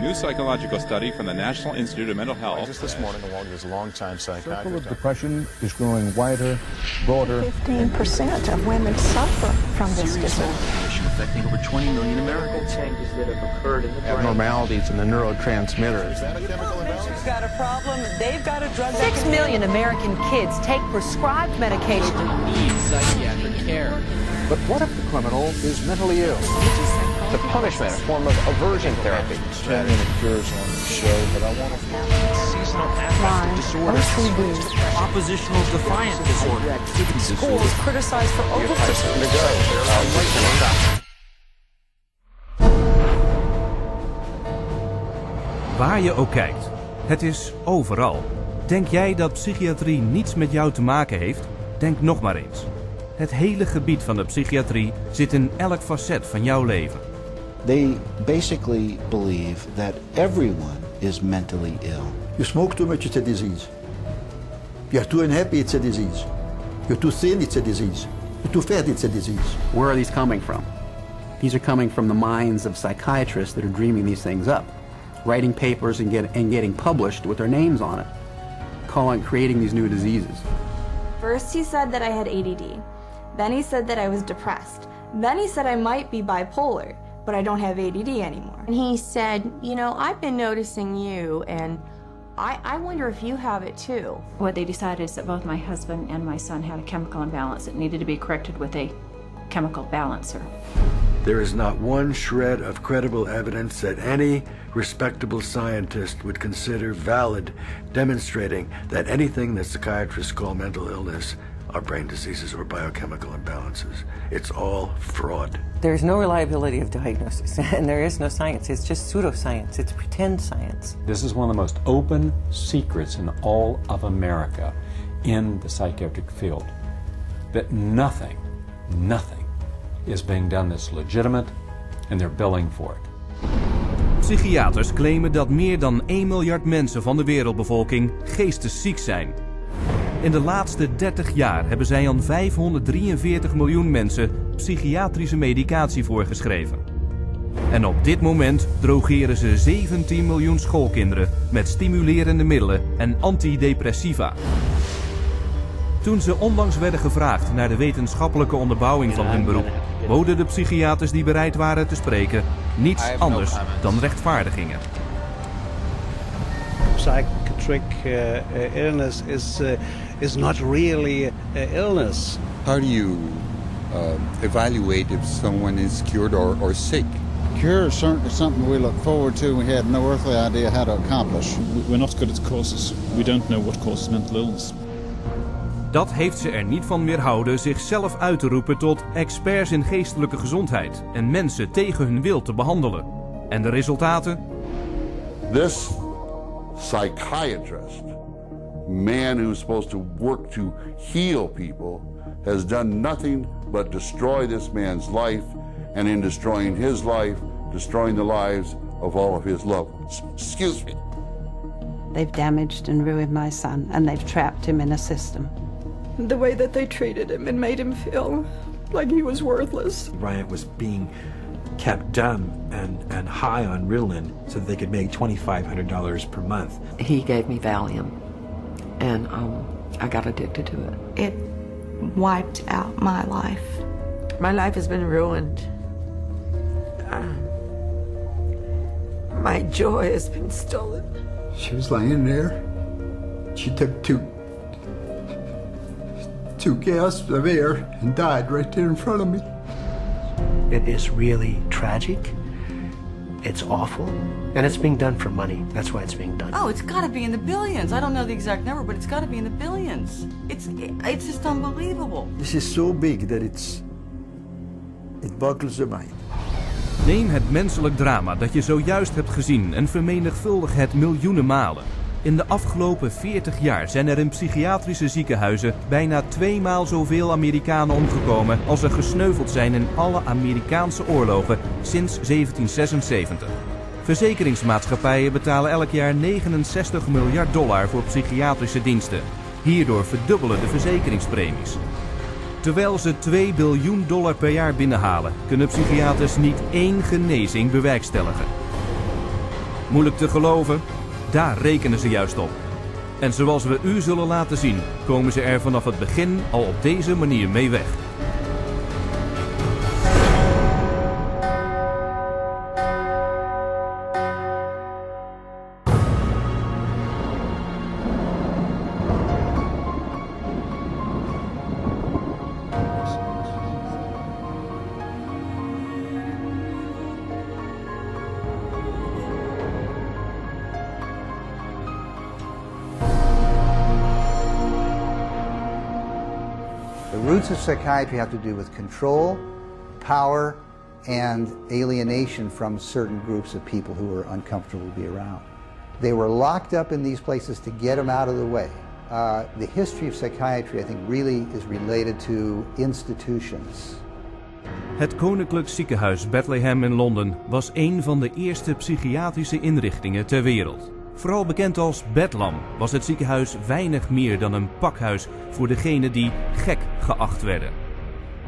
new psychological study from the National Institute of Mental Health. Just this morning, along with his longtime psychiatrist. The circle of depression is growing wider, broader. 15% of women suffer from this disorder. Affecting over 20 million Americans. Changes that have occurred in the brain. Abnormalities in the neurotransmitters. Is that a chemical imbalance? Patient's got a problem. They've got a drug. 6 million American kids take prescribed medication. Need psychiatric care. But what if the criminal is mentally ill? The punishment, a form of aversion therapy. 10-minute cures on the show, but I want to... Seasonal affective disorder. Oppositional defiant disorder. Schools criticized for over-prescription. Waar je ook kijkt, het is overal. Denk jij dat psychiatrie niets met jou te maken heeft? Denk nog maar eens. Het hele gebied van de psychiatrie zit in elk facet van jouw leven. They basically believe that everyone is mentally ill. You smoke too much, it's a disease. You're too unhappy, it's a disease. You're too thin, it's a disease. You're too fat, it's a disease. Where are these coming from? These are coming from the minds of psychiatrists that are dreaming these things up, writing papers and getting published with their names on it, creating these new diseases. First he said that I had ADD. Then he said that I was depressed. Then he said I might be bipolar, but I don't have ADD anymore. And he said, you know, I've been noticing you, and I wonder if you have it too. What they decided is that both my husband and my son had a chemical imbalance that needed to be corrected with a chemical balancer. There is not one shred of credible evidence that any respectable scientist would consider valid, demonstrating that anything that psychiatrists call mental illness are brain diseases or biochemical imbalances. It's all fraud. There's no reliability of diagnosis, and there is no science. It's just pseudoscience. It's pretend science. This is one of the most open secrets in all of America in the psychiatric field, that nothing is being done that's legitimate, and they're billing for it. Psychiaters claimen dat meer dan 1 miljard mensen van de wereldbevolking geestesziek zijn. In de laatste 30 jaar hebben zij aan 543 miljoen mensen psychiatrische medicatie voorgeschreven. En op dit moment drogeren ze 17 miljoen schoolkinderen met stimulerende middelen en antidepressiva. Toen ze onlangs werden gevraagd naar de wetenschappelijke onderbouwing van hun beroep, boden de psychiaters die bereid waren te spreken niets anders dan rechtvaardigingen. Psychiatric illness is not really illness. How do you evaluate if someone is cured or sick? Cure is certainly something we look forward to. We had no earthly idea how to accomplish. We're not good at causes. We don't know what causes mental illness. Dat heeft ze er niet van weerhouden zichzelf uit te roepen tot experts in geestelijke gezondheid en mensen tegen hun wil te behandelen. En de resultaten? This psychiatrist, man who's supposed to work to heal people, has done nothing but destroy this man's life, and in destroying his life, destroying the lives of all of his loved ones. Excuse me. They've damaged and ruined my son, and they've trapped him in a system. The way that they treated him and made him feel like he was worthless. Ryan was being kept dumb and high on Ritalin so that they could make $2,500 per month. He gave me Valium, and I got addicted to it. It wiped out my life. My life has been ruined. My joy has been stolen. She was laying there. She took two gasps of air and died right there in front of me. It is really tragic. It's awful. And it's being done for money. That's why it's being done. Oh, it's got to be in the billions. I don't know the exact number, but it's got to be in the billions. It's just unbelievable. This is so big that it boggles the mind. Neem het menselijk drama dat je zojuist hebt gezien en vermenigvuldig het miljoenen malen. In de afgelopen 40 jaar zijn er in psychiatrische ziekenhuizen bijna 2 maal zoveel Amerikanen omgekomen als er gesneuveld zijn in alle Amerikaanse oorlogen sinds 1776. Verzekeringsmaatschappijen betalen elk jaar $69 miljard voor psychiatrische diensten. Hierdoor verdubbelen de verzekeringspremies. Terwijl ze $2 biljoen per jaar binnenhalen, kunnen psychiaters niet 1 genezing bewerkstelligen. Moeilijk te geloven? Daar rekenen ze juist op. En zoals we u zullen laten zien, komen ze er vanaf het begin al op deze manier mee weg. The roots of psychiatry have to do with control, power, and alienation from certain groups of people who were uncomfortable to be around. They were locked up in these places to get them out of the way. The history of psychiatry, I think, really is related to institutions. Het Koninklijk Ziekenhuis Bethlehem in Londen was een van de eerste psychiatrische inrichtingen ter wereld. Vooral bekend als Bedlam was het ziekenhuis weinig meer dan een pakhuis voor degenen die gek geacht werden.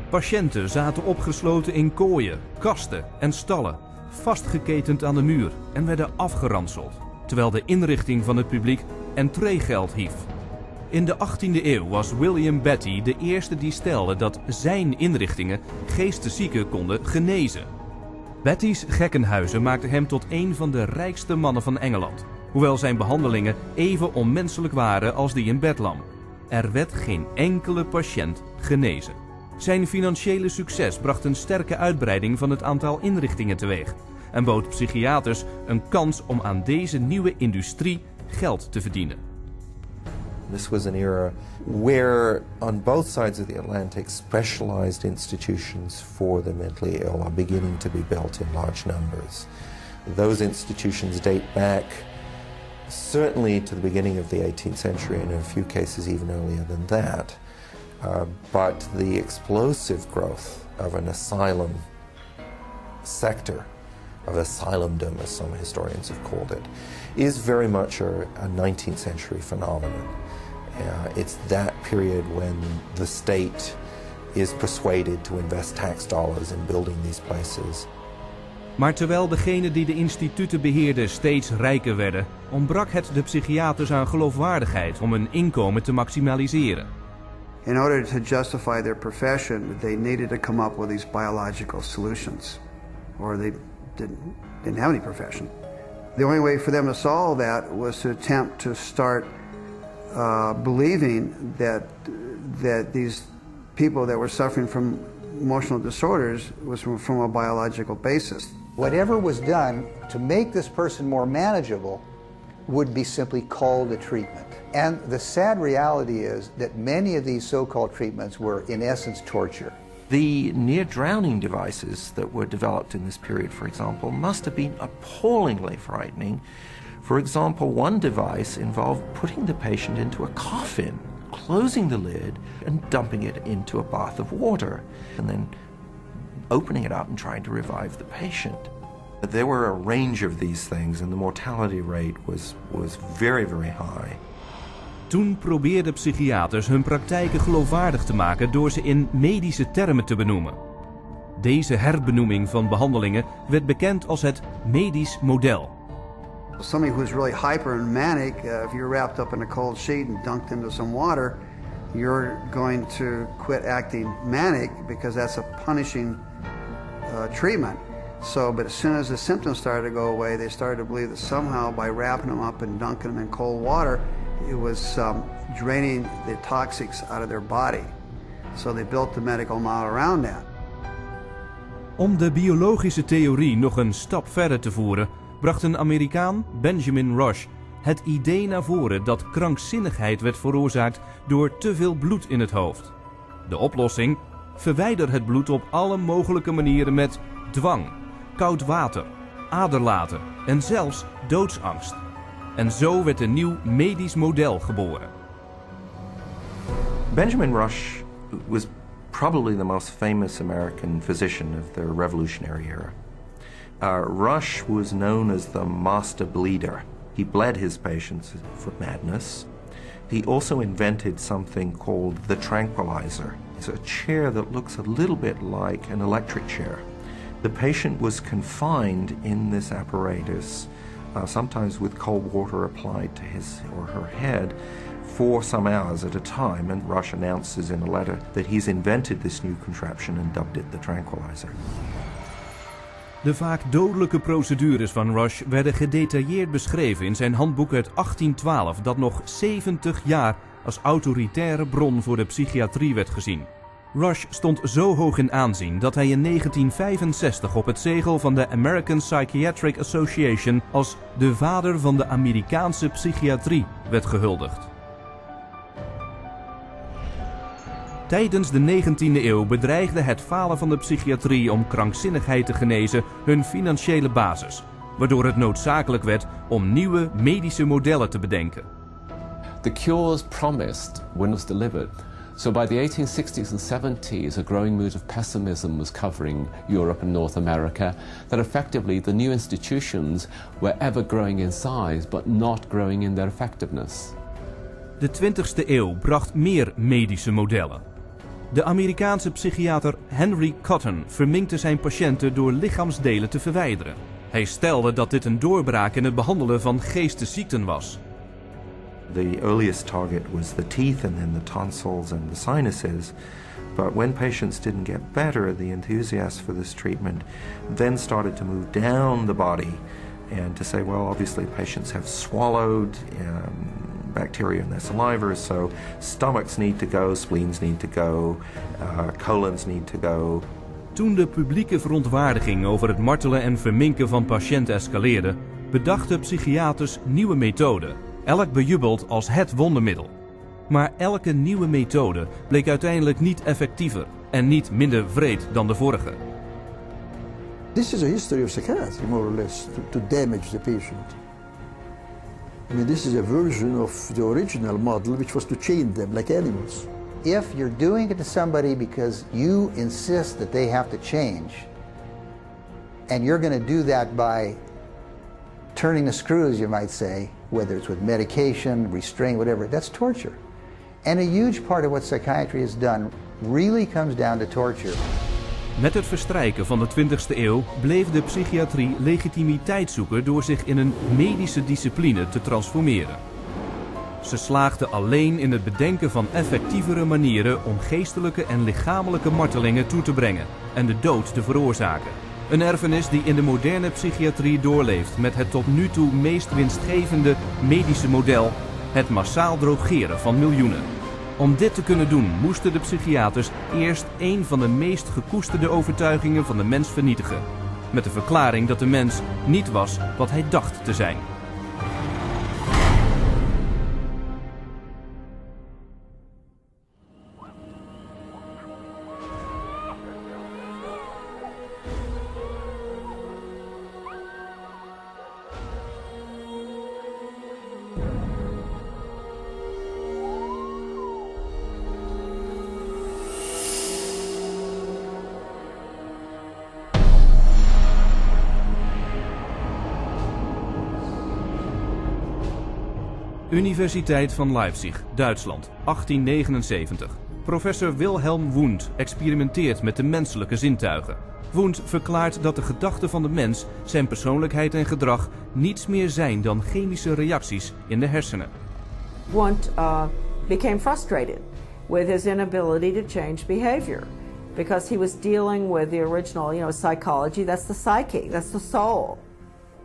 Patiënten zaten opgesloten in kooien, kasten en stallen, vastgeketend aan de muur en werden afgeranseld, terwijl de inrichting van het publiek entreegeld hief. In de 18e eeuw was William Betty de eerste die stelde dat zijn inrichtingen geesteszieken konden genezen. Betty's gekkenhuizen maakten hem tot een van de rijkste mannen van Engeland, hoewel zijn behandelingen even onmenselijk waren als die in Bedlam. Er werd geen enkele patiënt genezen. Zijn financiële succes bracht een sterke uitbreiding van het aantal inrichtingen teweeg en bood psychiaters een kans om aan deze nieuwe industrie geld te verdienen. This was an era where, on both sides of the Atlantic, specialized institutions for the mentally ill are beginning to be built in large numbers. Those institutions date back certainly to the beginning of the 18th century, and in a few cases even earlier than that. But the explosive growth of an asylum sector, of asylumdom as some historians have called it, is very much a 19th century phenomenon. It's that period when the state is persuaded to invest tax dollars in building these places. Maar terwijl degenen die de instituten beheerden steeds rijker werden, ontbrak het de psychiaters aan geloofwaardigheid om hun inkomen te maximaliseren. In order to justify their profession, they needed to come up with these biological solutions, or they didn't have any profession. The only way for them to solve that was to attempt to start believing that these people that were suffering from emotional disorders was from a biological basis. Whatever was done to make this person more manageable would be simply called a treatment. And the sad reality is that many of these so-called treatments were in essence torture. The near-drowning devices that were developed in this period, for example, must have been appallingly frightening. For example, one device involved putting the patient into a coffin, closing the lid and dumping it into a bath of water, and then opening it up and trying to revive the patient. There were a range of these things and the mortality rate was very, very high. Toen probeerden psychiaters hun praktijken geloofwaardig te maken door ze in medische termen te benoemen. Deze herbenoeming van behandelingen werd bekend als het medisch model. Somebody who's really hyper and manic, if you're wrapped up in a cold sheet and dunked into some water, you're going to quit acting manic because that's a punishing treatment. But as soon as the symptoms started to go away, they started to believe that somehow by wrapping them up and dunking them in cold water, it was draining the toxics out of their body. So they built the medical model around that. Om de biologische theorie nog een stap verder te voeren, bracht een Amerikaan, Benjamin Rush, het idee naar voren dat krankzinnigheid werd veroorzaakt door te veel bloed in het hoofd. De oplossing? Verwijder het bloed op alle mogelijke manieren met dwang, koud water, aderlaten en zelfs doodsangst. En zo werd een nieuw medisch model geboren. Benjamin Rush was probably the most famous American physician of the Revolutionary era. Rush was known as the master bleeder. He bled his patients for madness. He also invented something called the tranquilizer. It's a chair that looks a little bit like an electric chair. The patient was confined in this apparatus sometimes with cold water applied to his or her head for some hours at a time, and Rush announces in a letter that he's invented this new contraption and dubbed it the tranquilizer. De vaak dodelijke procedures van Rush werden gedetailleerd beschreven in zijn handboek uit 1812, dat nog 70 jaar als autoritaire bron voor de psychiatrie werd gezien. Rush stond zo hoog in aanzien dat hij in 1965 op het zegel van de American Psychiatric Association als de vader van de Amerikaanse psychiatrie werd gehuldigd. Tijdens de 19e eeuw bedreigde het falen van de psychiatrie om krankzinnigheid te genezen hun financiële basis, waardoor het noodzakelijk werd om nieuwe medische modellen te bedenken. The cures promised when was delivered. So by the 1860s and 70s, a growing mood of pessimism was covering Europe and North America, that effectively the new institutions were ever growing in size but not growing in their effectiveness. De 20e eeuw bracht meer medische modellen. De Amerikaanse psychiater Henry Cotton verminkte zijn patiënten door lichaamsdelen te verwijderen. Hij stelde dat dit een doorbraak in het behandelen van geestesziekten was. The earliest target was the teeth and then the tonsils and the sinuses. But when patients didn't get better, the enthusiasts for this treatment then started to move down the body and to say, well, obviously patients have swallowed bacteria in their saliva, so stomachs need to go, spleens need to go, colons need to go. Toen de publieke verontwaardiging over het martelen en verminken van patiënten escaleerde, bedachten psychiaters nieuwe methoden, elk bejubeld als het wondermiddel. Maar elke nieuwe methode bleek uiteindelijk niet effectiever en niet minder wreed dan de vorige. This is a history of psychiatry, more or less, to damage the patient. I mean, this is a version of the original model, which was to chain them like animals. If you're doing it to somebody because you insist that they have to change, and you're going to do that by turning the screws, you might say, whether it's with medication, restraint, whatever, that's torture. And a huge part of what psychiatry has done really comes down to torture. Met het verstrijken van de 20e eeuw bleef de psychiatrie legitimiteit zoeken door zich in een medische discipline te transformeren. Ze slaagden alleen in het bedenken van effectievere manieren om geestelijke en lichamelijke martelingen toe te brengen en de dood te veroorzaken. Een erfenis die in de moderne psychiatrie doorleeft met het tot nu toe meest winstgevende medische model, het massaal drogeren van miljoenen. Om dit te kunnen doen moesten de psychiaters eerst een van de meest gekoesterde overtuigingen van de mens vernietigen. Met de verklaring dat de mens niet was wat hij dacht te zijn. Universiteit van Leipzig, Duitsland, 1879. Professor Wilhelm Wundt experimenteert met de menselijke zintuigen. Wundt verklaart dat de gedachten van de mens, zijn persoonlijkheid en gedrag niets meer zijn dan chemische reacties in de hersenen. Wundt became frustrated with his inability to change behavior because he was dealing with the original, psychology. That's the psyche, that's the soul.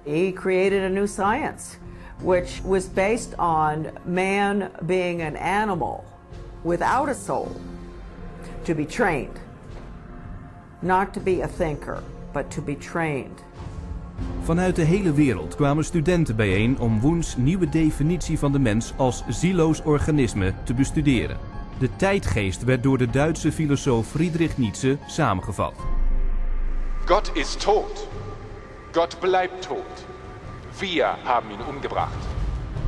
He created a new science, which was based on man being an animal without a soul, to be trained. Not to be a thinker, but to be trained. Vanuit de hele wereld kwamen studenten bijeen om Wundts nieuwe definitie van de mens als zieloos organisme te bestuderen. De tijdgeest werd door de Duitse filosoof Friedrich Nietzsche samengevat. Gott ist tot. Gott bleibt tot. Wir haben ihn umgebracht.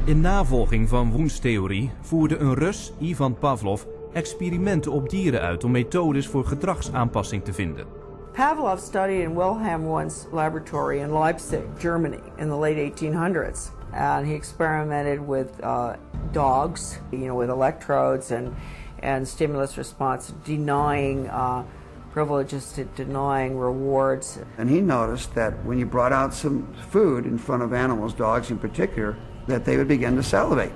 In navolging van Wundts theorie voerde een Rus, Ivan Pavlov, experimenten op dieren uit om methodes voor gedragsaanpassing te vinden. Pavlov studied in Wilhelm Wundt's laboratory in Leipzig, Germany, in the late 1800s. And he experimented with dogs, with electrodes and stimulus response, denying privileges to denying rewards. And he noticed that when you brought out some food in front of animals, dogs in particular, that they would begin to salivate.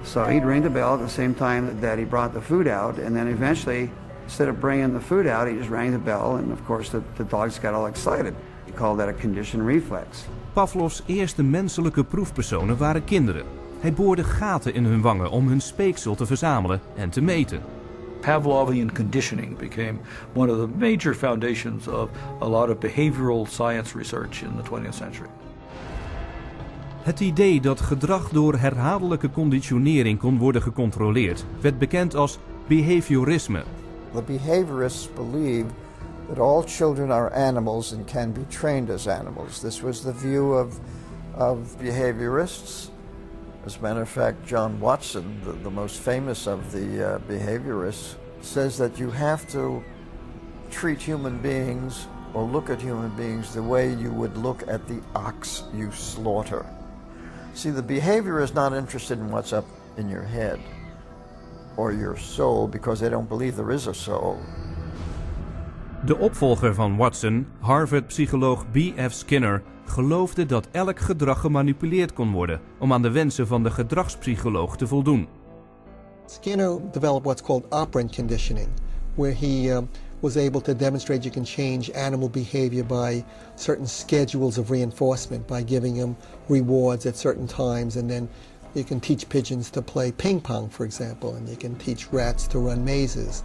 So he'd ring the bell at the same time that he brought the food out, and then eventually, instead of bringing the food out, he just rang the bell, and of course the dogs got all excited. He called that a conditioned reflex. Pavlovs eerste menselijke proefpersonen waren kinderen. Hij boorde gaten in hun wangen om hun speeksel te verzamelen en te meten. Pavlovian conditioning became one of the major foundations of a lot of behavioral science research in the 20th century. Het idee dat gedrag door herhaaldelijke conditionering kon worden gecontroleerd werd bekend als behaviorisme. The behaviorists believed that all children are animals and can be trained as animals. This was the view of behaviorists. As a matter of fact, John Watson, the most famous of the behaviorists, says that you have to treat human beings or look at human beings the way you would look at the ox you slaughter. See, the behavior is not interested in what's up in your head or your soul because they don't believe there is a soul. De opvolger van Watson, Harvard-psycholoog B.F. Skinner, geloofde dat elk gedrag gemanipuleerd kon worden om aan de wensen van de gedragspsycholoog te voldoen. Skinner developed what's called operant conditioning, where he was able to demonstrate you can change animal behavior by certain schedules of reinforcement, by giving them rewards at certain times, and then you can teach pigeons to play ping pong, for example, and you can teach rats to run mazes,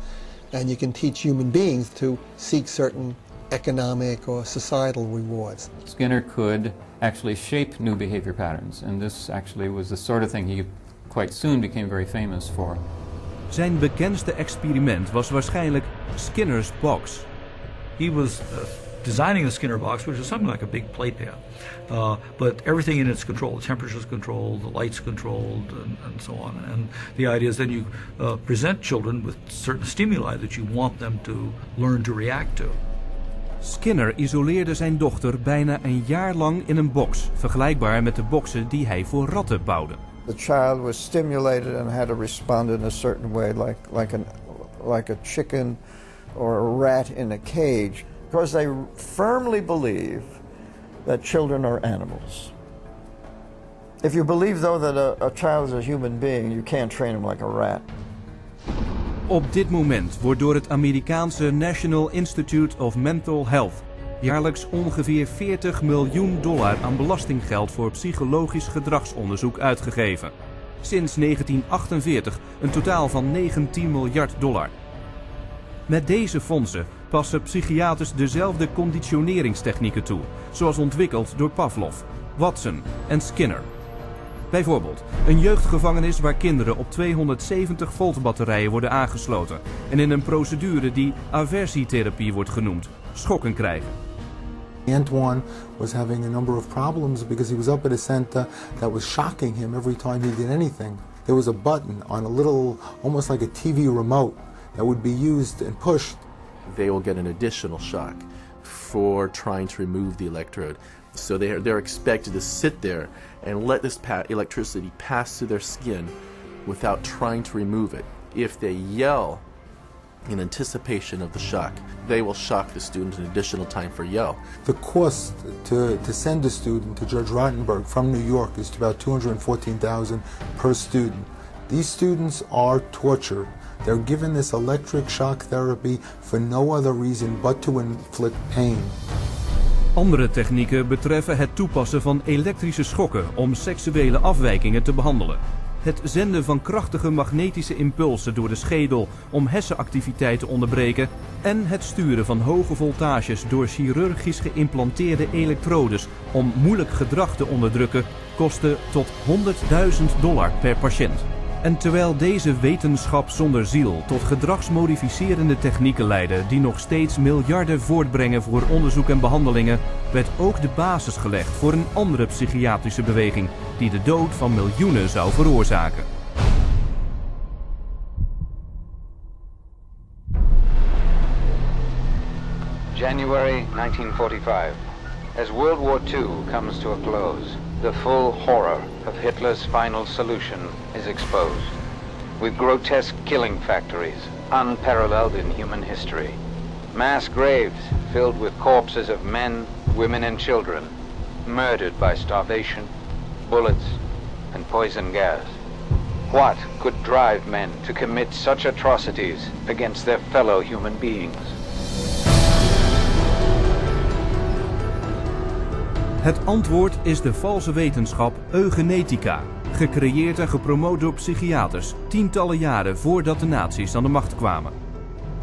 and you can teach human beings to seek certain economic or societal rewards. Skinner could actually shape new behavior patterns, and this actually was the sort of thing he quite soon became very famous for. Zijn bekendste experiment was waarschijnlijk Skinner's box. He was designing the Skinner box, which is something like a big playpen, but everything in it's controlled. The temperature's controlled, the light's controlled, and so on. And the idea is then you present children with certain stimuli that you want them to learn to react to. Skinner isoleerde zijn dochter bijna een jaar lang in een box, vergelijkbaar met de boxen die hij voor ratten bouwde. The child was stimulated and had to respond in a certain way, like a chicken or a rat in a cage, because they firmly believe that children are animals. If you believe, though, that a child is a human being, you can't train him like a rat. Op dit moment wordt door het Amerikaanse National Institute of Mental Health jaarlijks ongeveer $40 miljoen aan belastinggeld voor psychologisch gedragsonderzoek uitgegeven. Sinds 1948 een totaal van $19 miljard. Met deze fondsen passen psychiaters dezelfde conditioneringstechnieken toe, zoals ontwikkeld door Pavlov, Watson en Skinner. Bijvoorbeeld een jeugdgevangenis waar kinderen op 270 volt batterijen worden aangesloten en in een procedure die aversietherapie wordt genoemd, schokken krijgen. Antoine was having a number of problems because he was up at a center that was shocking him every time he did anything. There was a button on a little, almost like a TV remote, that would be used and pushed. They will get an additional shock for trying to remove the electrode. So they're expected to sit there and let this electricity pass through their skin without trying to remove it. If they yell in anticipation of the shock, they will shock the student an additional time for yell. The cost to send a student to Judge Rottenberg from New York is about $214,000 per student. These students are tortured. They're given this electric shock therapy for no other reason but to inflict pain. Andere technieken betreffen het toepassen van elektrische schokken om seksuele afwijkingen te behandelen. Het zenden van krachtige magnetische impulsen door de schedel om hersenactiviteit te onderbreken en het sturen van hoge voltages door chirurgisch geïmplanteerde elektrodes om moeilijk gedrag te onderdrukken kosten tot $100.000 per patiënt. En terwijl deze wetenschap zonder ziel tot gedragsmodificerende technieken leiden die nog steeds miljarden voortbrengen voor onderzoek en behandelingen, werd ook de basis gelegd voor een andere psychiatrische beweging die de dood van miljoenen zou veroorzaken. January 1945. As World War II comes to a close, the full horror of Hitler's final solution is exposed, with grotesque killing factories unparalleled in human history. Mass graves filled with corpses of men, women and children, murdered by starvation, bullets and poison gas. What could drive men to commit such atrocities against their fellow human beings? Het antwoord is de valse wetenschap eugenetica, gecreëerd en gepromoot door psychiaters tientallen jaren voordat de nazi's aan de macht kwamen.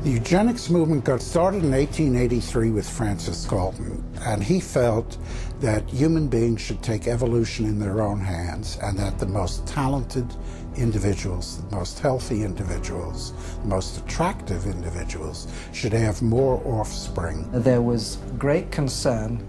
The eugenics movement got started in 1883 with Francis Galton, and he felt that human beings should take evolution in their own hands, and that the most talented individuals, the most healthy individuals, the most attractive individuals should have more offspring. There was great concern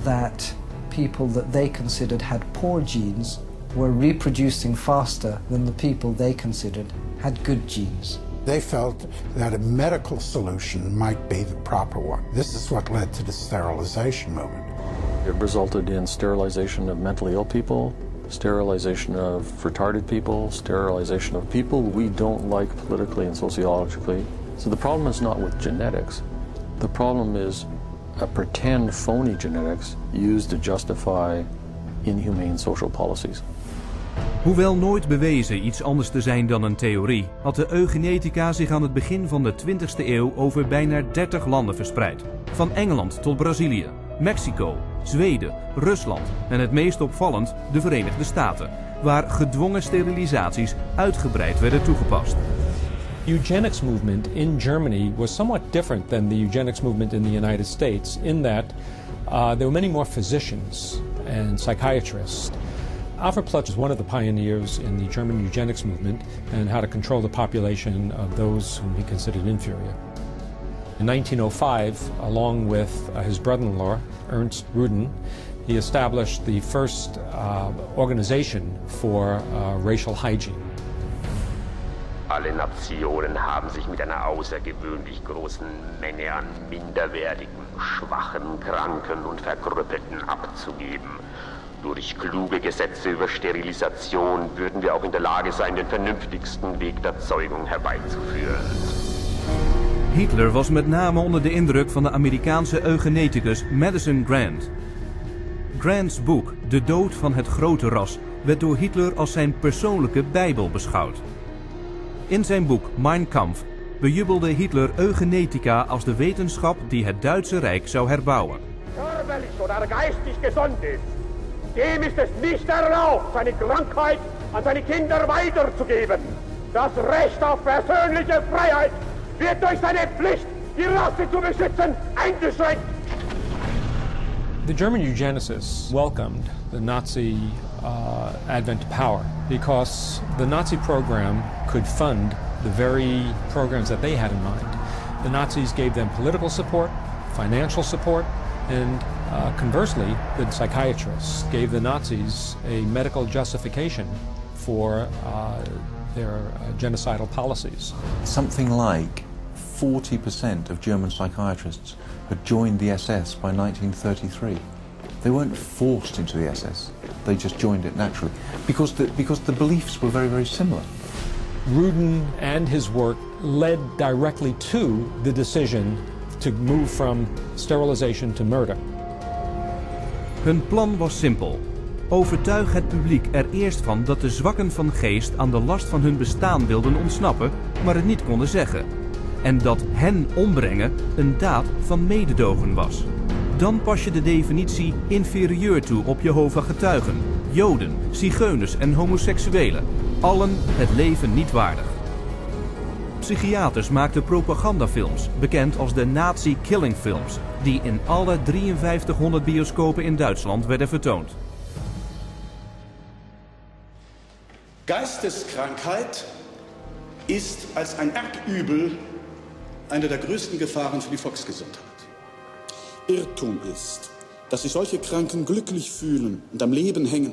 that people that they considered had poor genes were reproducing faster than the people they considered had good genes. They felt that a medical solution might be the proper one. This is what led to the sterilization movement. It resulted in sterilization of mentally ill people, sterilization of retarded people, sterilization of people we don't like politically and sociologically. So the problem is not with genetics. The problem is a pretend phony genetics used to justify inhumane social policies. Hoewel nooit bewezen iets anders te zijn dan een theorie, had de eugenetica zich aan het begin van de 20e eeuw over bijna 30 landen verspreid. Van Engeland tot Brazilië, Mexico, Zweden, Rusland en het meest opvallend de Verenigde Staten, waar gedwongen sterilisaties uitgebreid werden toegepast. Eugenics movement in Germany was somewhat different than the eugenics movement in the United States in that there were many more physicians and psychiatrists. Alfred Plutz was one of the pioneers in the German eugenics movement and how to control the population of those whom he considered inferior. In 1905, along with his brother-in-law, Ernst Ruden, he established the first organization for racial hygiene. Alle Nationen haben sich mit einer außergewöhnlich großen Menge an minderwertigen, schwachen, kranken und Verkrüppelten abzugeben. Durch kluge Gesetze über Sterilisation würden wir auch in der Lage sein, den vernünftigsten Weg der Zeugung herbeizuführen. Hitler was met name onder de indruk van de Amerikaanse eugeneticus Madison Grant. Grants boek De dood van het grote ras werd door Hitler als zijn persoonlijke bijbel beschouwd. In zijn boek Mein Kampf bejubelde Hitler eugenetica als de wetenschap die het Duitse Rijk zou herbouwen. Körperlich oder geistig gesund ist, dem ist es nicht erlaubt, seine Krankheit an seine Kinder weiterzugeben. Das Recht auf persönliche Freiheit wird durch seine Pflicht, die Rasse zu beschützen, eingeschränkt. The German eugenicists welcomed the Nazi advent to power because the Nazi program could fund the very programs that they had in mind. The Nazis gave them political support, financial support, and conversely, the psychiatrists gave the Nazis a medical justification for their genocidal policies. Something like 40% of German psychiatrists had joined the SS by 1933. They weren't forced into the SS, they just joined it naturally, because the beliefs were very, very similar. Ruden and his work led directly to the decision to move from sterilization to murder. Hun plan was simpel. Overtuig het publiek er eerst van dat de zwakken van geest aan de last van hun bestaan wilden ontsnappen, maar het niet konden zeggen. En dat hen ombrengen een daad van mededogen was. Dan pas je de definitie inferieur toe op Jehovah getuigen, Joden, zigeuners en homoseksuelen. Allen het leven niet waardig. Psychiaters maakten propagandafilms, bekend als de Nazi-killingfilms, die in alle 5300 bioscopen in Duitsland werden vertoond. Geisteskrankheit ist als ein Erdübel eine der größten Gefahren für die Volksgesundheit. Irrtum ist, dass sich solche Kranken glücklich fühlen und am Leben hängen.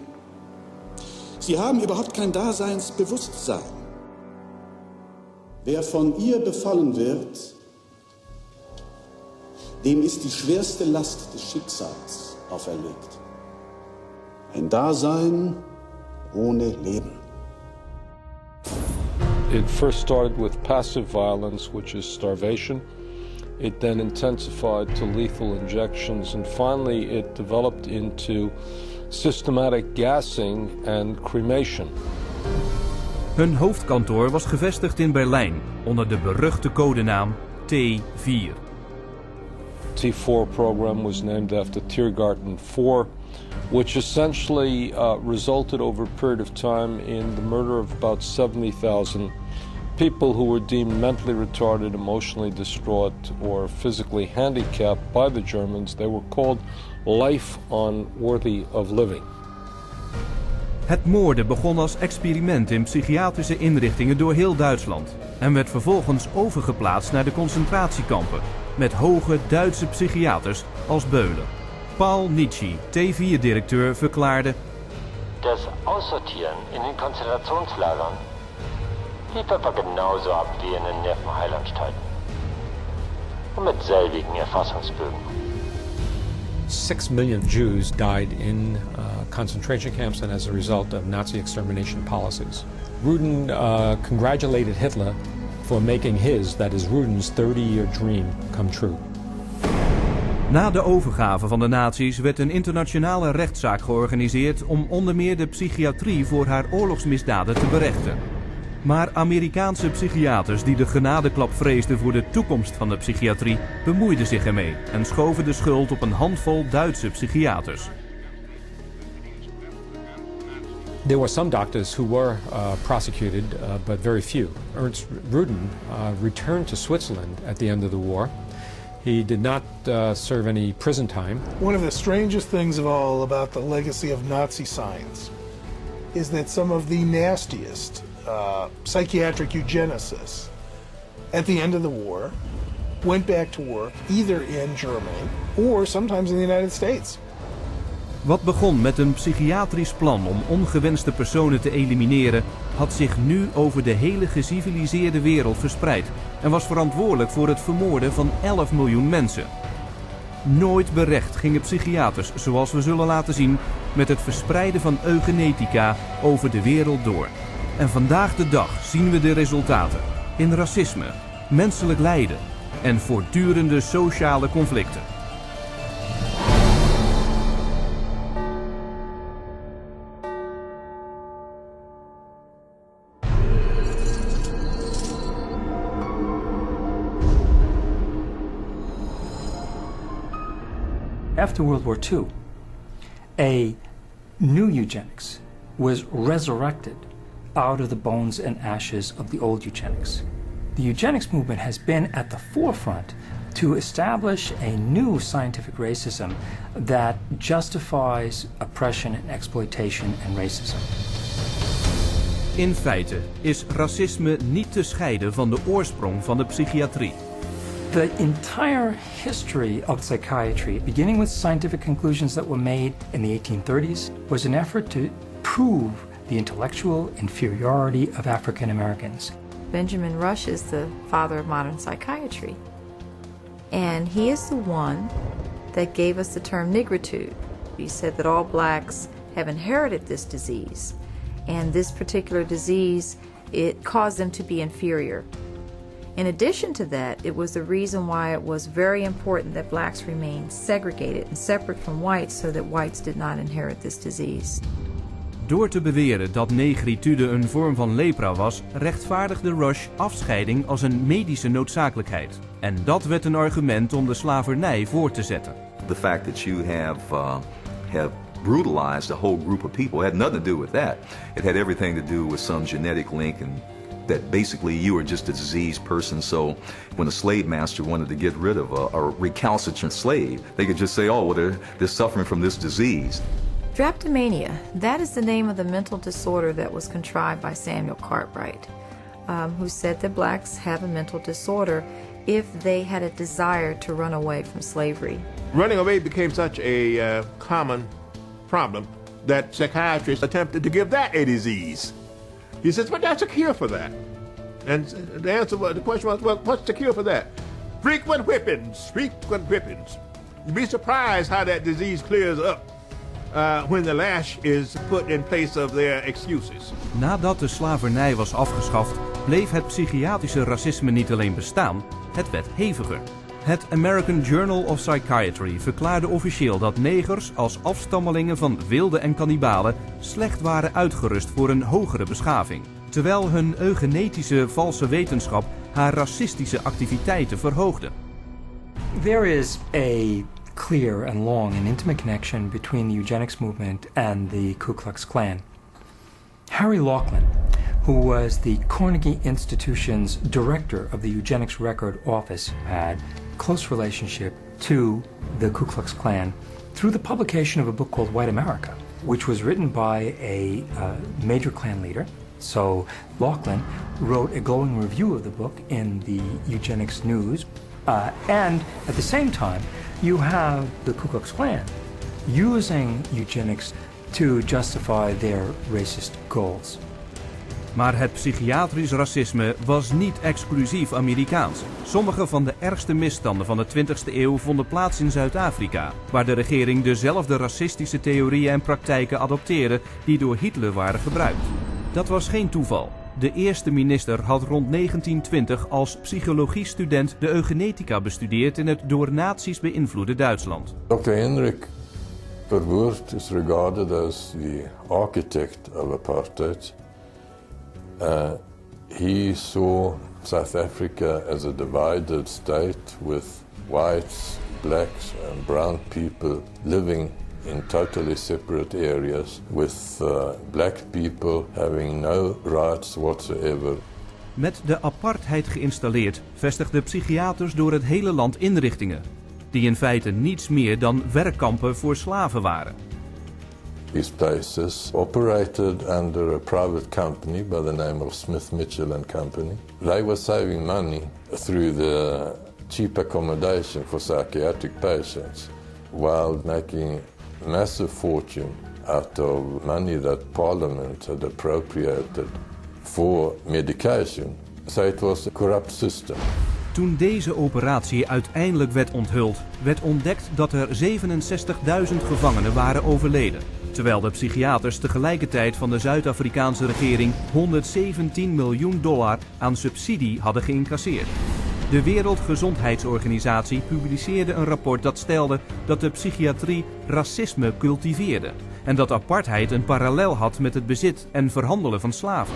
Sie haben überhaupt kein Daseinsbewusstsein. Wer von ihr befallen wird, dem ist die schwerste Last des Schicksals auferlegt. Ein Dasein ohne Leben. It first started with passive violence, which is starvation, It then intensified to lethal injections, and finally it developed into systematic gassing and cremation. Hun hoofdkantoor was gevestigd in Berlijn onder de beruchte codenaam T4. T4 program was named after Tiergarten 4, which essentially resulted over a period of time in the murder of about 70,000 people who were deemed mentally retarded, emotionally distraught, or physically handicapped by the Germans. They were called life unworthy of living. Het moorden begon als experiment in psychiatrische inrichtingen door heel Duitsland en werd vervolgens overgeplaatst naar de concentratiekampen met hoge Duitse psychiaters als beulen. Paul Nietzsche, T4-directeur, verklaarde: Das Aussortieren in den Konzentrationslagern lief etwa genauso ab wie in den Nervenheilanstalten. Und mit selbigen Erfassungsbögen. 6 million Jews died in concentration camps and as a result of Nazi extermination policies. Rudin congratulated Hitler for making his, that is Rudin's 30-year dream, come true. Na de overgave van de nazi's werd een internationale rechtszaak georganiseerd om onder meer de psychiatrie voor haar oorlogsmisdaden te berechten. Maar Amerikaanse psychiaters die de genadeklap vreesden voor de toekomst van de psychiatrie bemoeiden zich ermee en schoven de schuld op een handvol Duitse psychiaters. There were some doctors who were prosecuted, but very few. Ernst Rudin returned to Switzerland at the end of the war. He did not serve any prison time. One of the strangest things of all about the legacy of Nazi science is that some of the nastiest psychiatric eugenicists at the end of the war went back to work either in Germany or sometimes in the United States. Wat begon met een psychiatrisch plan om ongewenste personen te elimineren, had zich nu over de hele geciviliseerde wereld verspreid en was verantwoordelijk voor het vermoorden van 11 miljoen mensen. Nooit berecht gingen psychiaters, zoals we zullen laten zien, met het verspreiden van eugenetica over de wereld door. En vandaag de dag zien we de resultaten in racisme, menselijk lijden en voortdurende sociale conflicten. After World War II, a new eugenics was resurrected out of the bones and ashes of the old eugenics. The eugenics movement has been at the forefront to establish a new scientific racism that justifies oppression and exploitation and racism. In feite is racisme niet te scheiden van de oorsprong van de psychiatrie. The entire history of psychiatry, beginning with scientific conclusions that were made in the 1830s, was an effort to prove the intellectual inferiority of African Americans. Benjamin Rush is the father of modern psychiatry. And he is the one that gave us the term nigritude. He said that all blacks have inherited this disease. And this particular disease, it caused them to be inferior. In addition to that, it was the reason why it was very important that blacks remain segregated and separate from whites so that whites did not inherit this disease. Door te beweren dat negritude een vorm van lepra was, rechtvaardigde Rush afscheiding als een medische noodzakelijkheid. En dat werd een argument om de slavernij voor te zetten. The fact that you have brutalized a whole group of people had nothing to do with that. It had everything to do with some genetic link and that basically you were just a diseased person, so when a slave master wanted to get rid of a recalcitrant slave, they could just say, oh, well, they're suffering from this disease. Drapetomania, that is the name of the mental disorder that was contrived by Samuel Cartwright, who said that blacks have a mental disorder if they had a desire to run away from slavery. Running away became such a common problem that psychiatrists attempted to give that a disease. He says, but that's a cure for that. And the question was, well, what's the cure for that? Frequent whippings, frequent whippings. You'd be surprised how that disease clears up when the lash is put in place of their excuses. Nadat de slavernij was afgeschaft, bleef het psychiatrische racisme niet alleen bestaan, het werd heviger. Het American Journal of Psychiatry verklaarde officieel dat negers als afstammelingen van wilden en kannibalen slecht waren uitgerust voor een hogere beschaving, terwijl hun eugenetische valse wetenschap haar racistische activiteiten verhoogde. There is a clear and long and intimate connection between the eugenics movement and the Ku Klux Klan. Harry Laughlin, who was the Carnegie Institution's director of the Eugenics Record Office, had a close relationship to the Ku Klux Klan through the publication of a book called White America, which was written by a major Klan leader. So Laughlin wrote a glowing review of the book in the Eugenics News. And at the same time, you have the Ku Klux Klan using eugenics to justify their racist goals. Maar het psychiatrisch racisme was niet exclusief Amerikaans. Sommige van de ergste misstanden van de 20e eeuw vonden plaats in Zuid-Afrika, waar de regering dezelfde racistische theorieën en praktijken adopteerde die door Hitler waren gebruikt. Dat was geen toeval. De eerste minister had rond 1920 als psychologiestudent de eugenetica bestudeerd in het door nazi's beïnvloede Duitsland. Dr. Hendrik Verwoerd is regarded as the architect of apartheid. He saw South Africa as a divided state with whites, blacks and brown people living in totally separate areas, with black people having no rights whatsoever. Met de apartheid geïnstalleerd vestigden psychiaters door het hele land inrichtingen, die in feite niets meer dan werkkampen voor slaven waren. These places operated under a private company by the name of Smith, Mitchell and Company. They were saving money through the cheap accommodation for psychiatric patients, while making massive fortune out of money that Parliament had appropriated for medication. So it was a corrupt system. Toen deze operatie uiteindelijk werd onthuld, werd ontdekt dat er 67.000 gevangenen waren overleden, terwijl de psychiaters tegelijkertijd van de Zuid-Afrikaanse regering $117 miljoen aan subsidie hadden geïncasseerd. De Wereldgezondheidsorganisatie publiceerde een rapport dat stelde dat de psychiatrie racisme cultiveerde en dat apartheid een parallel had met het bezit en verhandelen van slaven.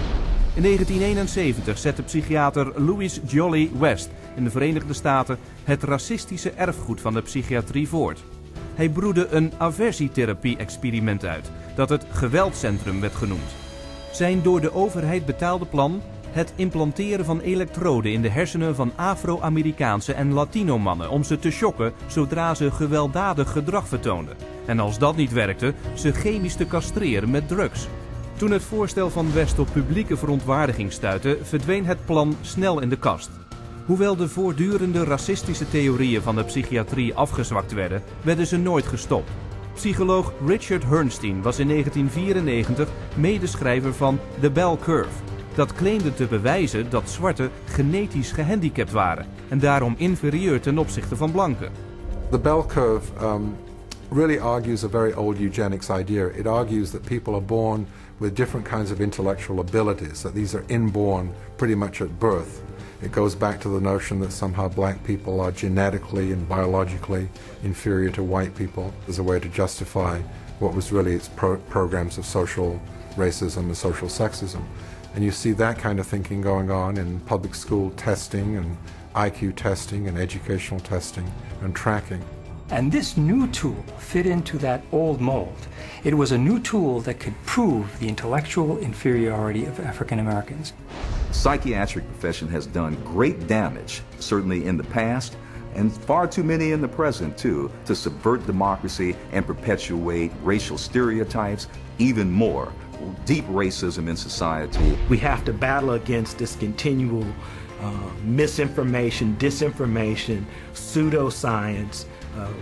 In 1971 zette psychiater Louis Jolly West in de Verenigde Staten het racistische erfgoed van de psychiatrie voort. Hij broedde een aversietherapie-experiment uit, dat het geweldscentrum werd genoemd. Zijn door de overheid betaalde plan het implanteren van elektroden in de hersenen van Afro-Amerikaanse en Latino-mannen om ze te shocken zodra ze gewelddadig gedrag vertoonden. En als dat niet werkte, ze chemisch te castreren met drugs. Toen het voorstel van West op publieke verontwaardiging stuitte, verdween het plan snel in de kast. Hoewel de voortdurende racistische theorieën van de psychiatrie afgezwakt werden, werden ze nooit gestopt. Psycholoog Richard Herrnstein was in 1994 medeschrijver van The Bell Curve. Dat claimde te bewijzen dat zwarten genetisch gehandicapt waren en daarom inferieur ten opzichte van blanken. The Bell Curve really argues a very old eugenics idea. It argues that people are born with different kinds of intellectual abilities, that these are inborn pretty much at birth. It goes back to the notion that somehow black people are genetically and biologically inferior to white people as a way to justify what was really its programs of social racism and social sexism. And you see that kind of thinking going on in public school testing and IQ testing and educational testing and tracking. And this new tool fit into that old mold. It was a new tool that could prove the intellectual inferiority of African Americans. The psychiatric profession has done great damage, certainly in the past, and far too many in the present too, to subvert democracy and perpetuate racial stereotypes even more. Deep racism in society. We have to battle against this continual misinformation, disinformation, pseudoscience.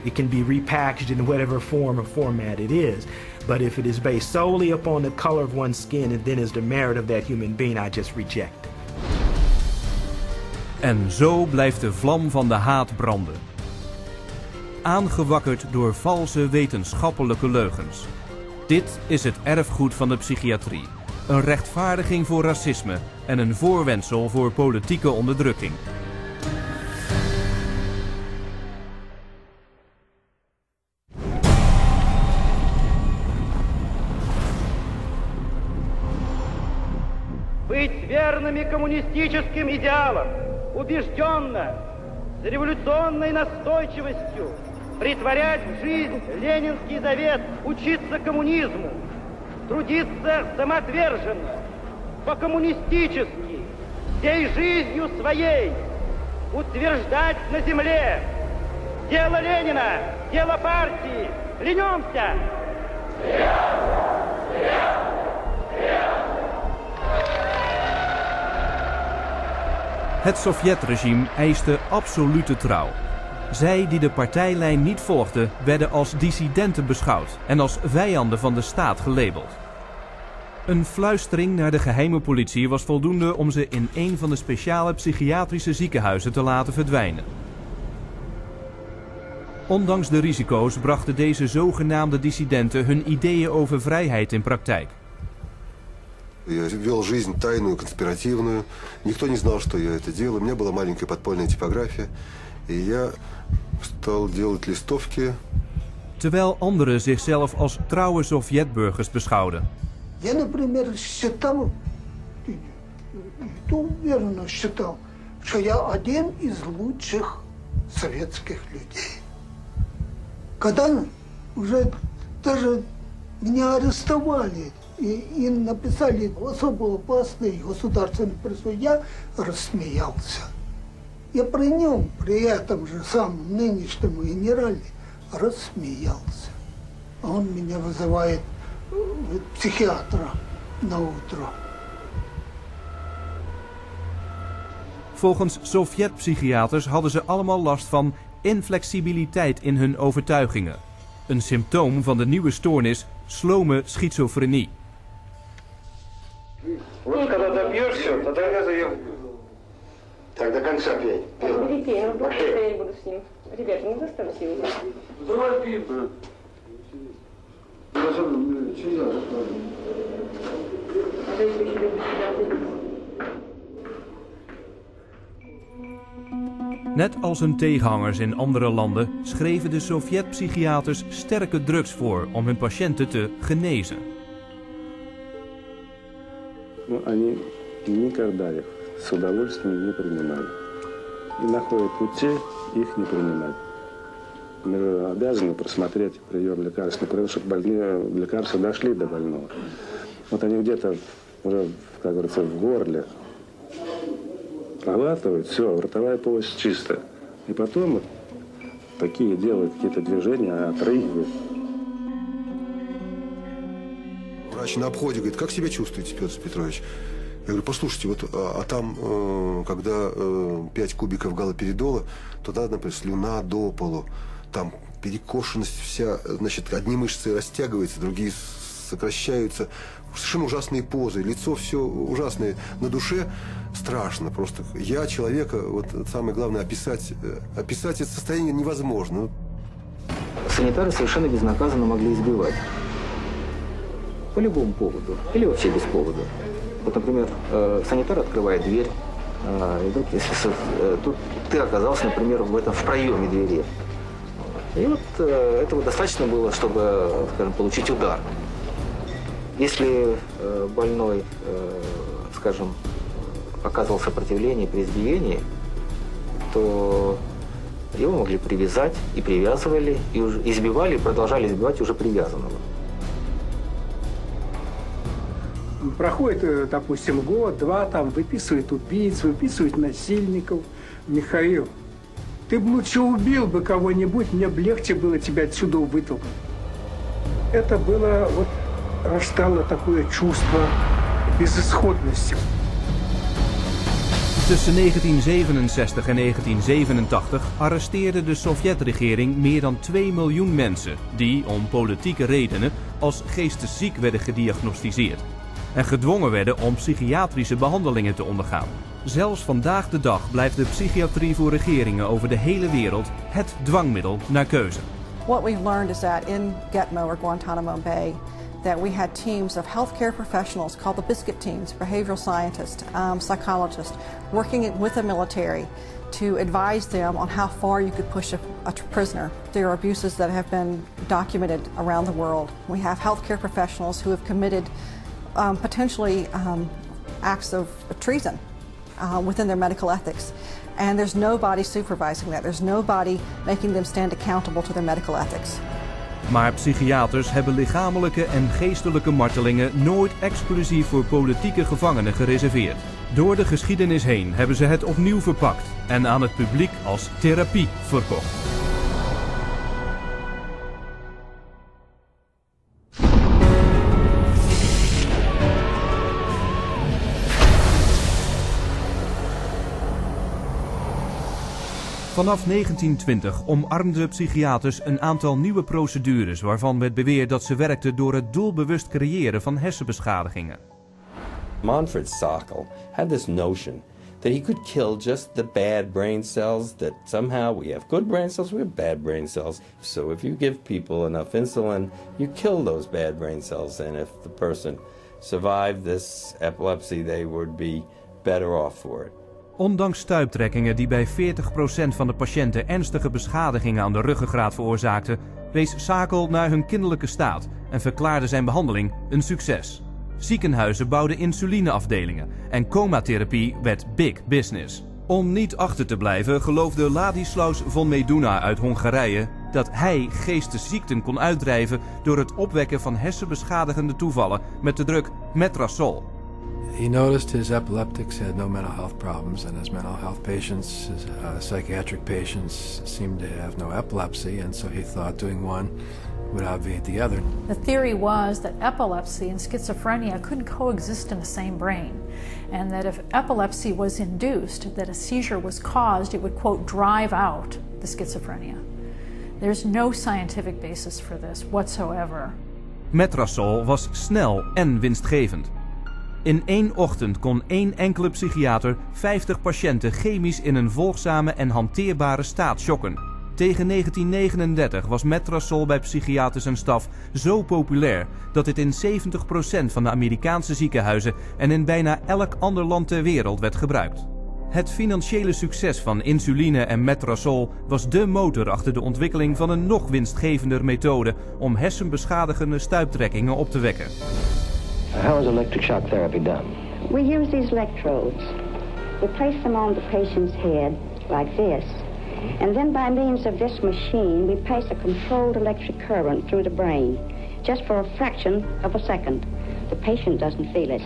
It can be repackaged in whatever form or format it is. But if it is based solely upon the color of one's skin and then is the merit of that human being, I just reject it. En zo blijft de vlam van de haat branden. Aangewakkerd door valse wetenschappelijke leugens. Dit is het erfgoed van de psychiatrie. Een rechtvaardiging voor racisme en een voorwendsel voor politieke onderdrukking. быть верными коммунистическим идеалам, убежденно, с революционной настойчивостью претворять в жизнь ленинский завет, учиться коммунизму, трудиться самоотверженно, по-коммунистически, всей жизнью своей, утверждать на земле дело Ленина, дело партии. Клянемся! Het Sovjetregime eiste absolute trouw. Zij die de partijlijn niet volgden, werden als dissidenten beschouwd en als vijanden van de staat gelabeld. Een fluistering naar de geheime politie was voldoende om ze in een van de speciale psychiatrische ziekenhuizen te laten verdwijnen. Ondanks de risico's brachten deze zogenaamde dissidenten hun ideeën over vrijheid in praktijk. Я вел жизнь тайную, конспиративную. Никто не знал, что я это делаю. У меня была маленькая подпольная типография. И я стал делать листовки. Terwijl anderen zichzelf als trouwe Sovjetburgers beschouwden. Я, например, считал, уверенно считал, что я один из лучших советских людей. Когда уже даже меня арестовали и написали особо опасный государственный призыв, я рассмеялся. Я при нем, при этом же самом нынешнем генерале, рассмеялся. А он меня вызывает психиатра на утро. Volgens Sovjet-psychiaters hadden ze allemaal last van inflexibiliteit in hun overtuigingen. Een symptoom van de nieuwe stoornis slome schizofrenie. Вот когда допьешься, тогда я заем. Так до конца пей. Перепей, я буду с ним. Ребята, не заставьте его. Давай пей, брат. Net als hun tegenhangers in andere landen schreven de Sovjet-psychiaters sterke drugs voor om hun patiënten te genezen. Они никогда их с удовольствием не принимали. И находят пути их не принимать. Мы же обязаны просмотреть прием лекарственных продуктов, чтобы больные лекарства дошли до больного. Вот они где-то уже, как говорится, в горле проглатывают, все, ротовая полость чистая. И потом вот такие делают какие-то движения, отрыгивают. Врач на обходе говорит, как себя чувствуете, Петр Петрович? Я говорю, послушайте, вот, а там, когда 5 кубиков галоперидола, туда, например, слюна до полу, там перекошенность вся, значит, одни мышцы растягиваются, другие сокращаются, совершенно ужасные позы, лицо все ужасное, на душе страшно просто. Я человека, вот самое главное, описать это состояние невозможно. Санитары совершенно безнаказанно могли избивать. По любому поводу. Или вообще без повода. Вот, например, санитар открывает дверь, и вдруг, если тут ты оказался, например, в проеме двери. И вот этого достаточно было, чтобы, скажем, получить удар. Если больной, скажем, оказывал сопротивление при избиении, то его могли привязать, и привязывали, и уже избивали, и продолжали избивать уже привязанного. Проходит, допустим, год-два, там выписывают убийц, выписывают насильников. Михаил, ты бы лучше убил бы кого-нибудь, мне бы легче было тебя отсюда вытолкнуть. Это было, вот, рождало такое чувство безысходности. Tussen 1967 en 1987 arresteerde de Sovjetregering meer dan 2 miljoen mensen die om politieke redenen als geestesziek werden gediagnosticeerd en gedwongen werden om psychiatrische behandelingen te ondergaan. Zelfs vandaag de dag blijft de psychiatrie voor regeringen over de hele wereld het dwangmiddel naar keuze. What we've learned is that in Gitmo or Guantanamo Bay, that we had teams of healthcare professionals called the biscuit teams, behavioral scientists, psychologists, working with the military to advise them on how far you could push a prisoner. There are abuses that have been documented around the world. We have healthcare professionals who have committed potentially acts of treason within their medical ethics. And there's nobody supervising that. There's nobody making them stand accountable to their medical ethics. Maar psychiaters hebben lichamelijke en geestelijke martelingen nooit exclusief voor politieke gevangenen gereserveerd. Door de geschiedenis heen hebben ze het opnieuw verpakt en aan het publiek als therapie verkocht. Vanaf 1920 omarmden psychiaters een aantal nieuwe procedures waarvan werd beweerd dat ze werkten door het doelbewust creëren van hersenbeschadigingen. Manfred Sackel had this notion that he could kill just the bad brain cells, that somehow we have good brain cells, we have bad brain cells. So if you give people enough insulin, you kill those bad brain cells, and if the person survived this epilepsy, they would be better off for it. Ondanks stuiptrekkingen die bij 40% van de patiënten ernstige beschadigingen aan de ruggengraat veroorzaakten, wees Sackel naar hun kinderlijke staat en verklaarde zijn behandeling een succes. Ziekenhuizen bouwden insulineafdelingen en comatherapie werd big business. Om niet achter te blijven geloofde Ladislaus von Meduna uit Hongarije dat hij geestesziekten kon uitdrijven door het opwekken van hersenbeschadigende toevallen met de druk metrazol. He noticed his epileptics had no mental health problems, and his mental health patients, his psychiatric patients, seemed to have no epilepsy, and so he thought doing one would obviate the other. The theory was that epilepsy and schizophrenia couldn't coexist in the same brain, and that if epilepsy was induced, that a seizure was caused, it would, quote, drive out the schizophrenia. There's no scientific basis for this whatsoever. Metrazol was snel en winstgevend. In 1 ochtend kon 1 enkele psychiater 50 patiënten chemisch in een volgzame en hanteerbare staat shocken. Tegen 1939 was metrazol bij psychiaters en staf zo populair dat het in 70% van de Amerikaanse ziekenhuizen en in bijna elk ander land ter wereld werd gebruikt. Het financiële succes van insuline en metrazol was dé motor achter de ontwikkeling van een nog winstgevender methode om hersenbeschadigende stuiptrekkingen op te wekken. How is electric shock therapy done? We use these electrodes. We place them on the patient's head like this. And then by means of this machine, we pass a controlled electric current through the brain, just for a fraction of a second. The patient doesn't feel it.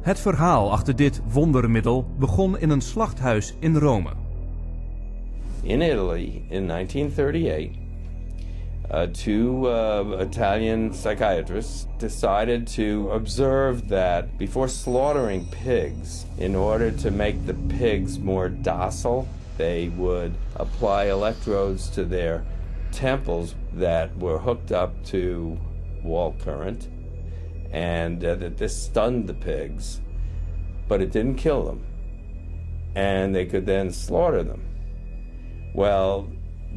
Het verhaal achter dit wondermiddel begon in een slachthuis in Rome. In Italy, in 1938, two Italian psychiatrists decided to observe that before slaughtering pigs, in order to make the pigs more docile, they would apply electrodes to their temples that were hooked up to wall current, and that this stunned the pigs, but it didn't kill them, and they could then slaughter them. Well,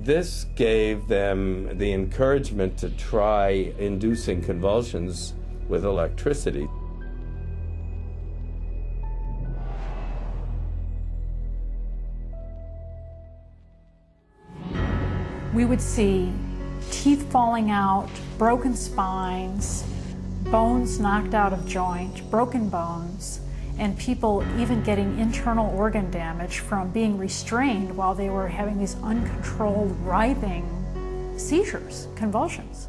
this gave them the encouragement to try inducing convulsions with electricity. We would see teeth falling out, broken spines, bones knocked out of joint, broken bones, and people even getting internal organ damage from being restrained while they were having these uncontrolled writhing seizures, convulsions.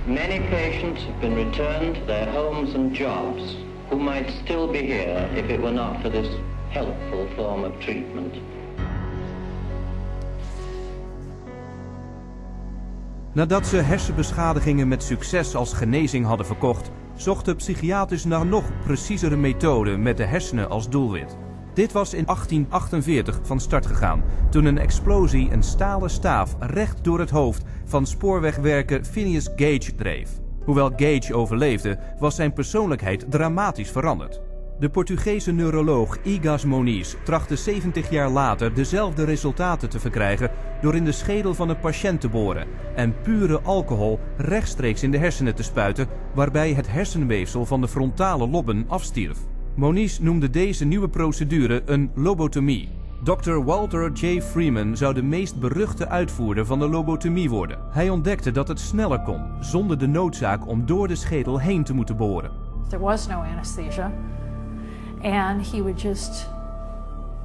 Many patients have been returned to their homes and jobs who might still be here if it were not for this helpful form of treatment. Nadat ze hersenbeschadigingen met succes als genezing hadden verkocht, zochten psychiaters naar nog preciezere methoden met de hersenen als doelwit. Dit was in 1848 van start gegaan, toen een explosie een stalen staaf recht door het hoofd van spoorwegwerker Phineas Gage dreef. Hoewel Gage overleefde, was zijn persoonlijkheid dramatisch veranderd. De Portugese neuroloog Egas Moniz trachtte 70 jaar later dezelfde resultaten te verkrijgen door in de schedel van een patiënt te boren en pure alcohol rechtstreeks in de hersenen te spuiten, waarbij het hersenweefsel van de frontale lobben afstierf. Moniz noemde deze nieuwe procedure een lobotomie. Dr. Walter J. Freeman zou de meest beruchte uitvoerder van de lobotomie worden. Hij ontdekte dat het sneller kon, zonder de noodzaak om door de schedel heen te moeten boren. There was no anesthesia. And he would just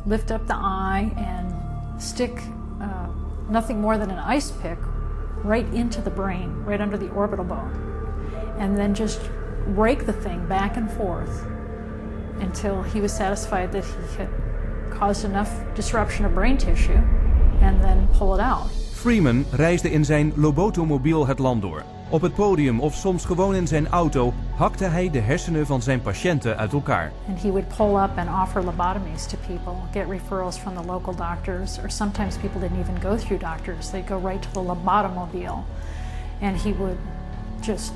lift up the eye and stick nothing more than an ice pick right into the brain, right under the orbital bone. And then just rake the thing back and forth until he was satisfied that he had caused enough disruption of brain tissue, and then pull it out. Freeman reisde in zijn lobotomobiel het land door. Op het podium of soms gewoon in zijn auto hakte hij de hersenen van zijn patiënten uit elkaar. And he would pull up and offer lobotomies to people, get referrals from the local doctors, or sometimes people didn't even go through doctors. They'd go right to the lobotomobile, and he would just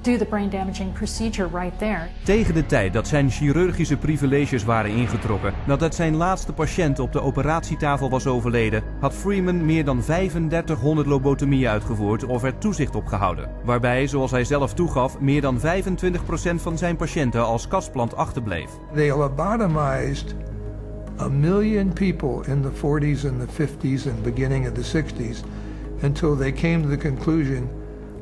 do the brain damaging procedure right there. Tegen de tijd dat zijn chirurgische privileges waren ingetrokken, nadat zijn laatste patiënt op de operatietafel was overleden, had Freeman meer dan 3500 lobotomieën uitgevoerd of er toezicht op gehouden. Waarbij, zoals hij zelf toegaf, meer dan 25% van zijn patiënten als kastplant achterbleef. They lobotomized 1 million people in the 40s and the 50s and beginning of the 60s until they came to the conclusion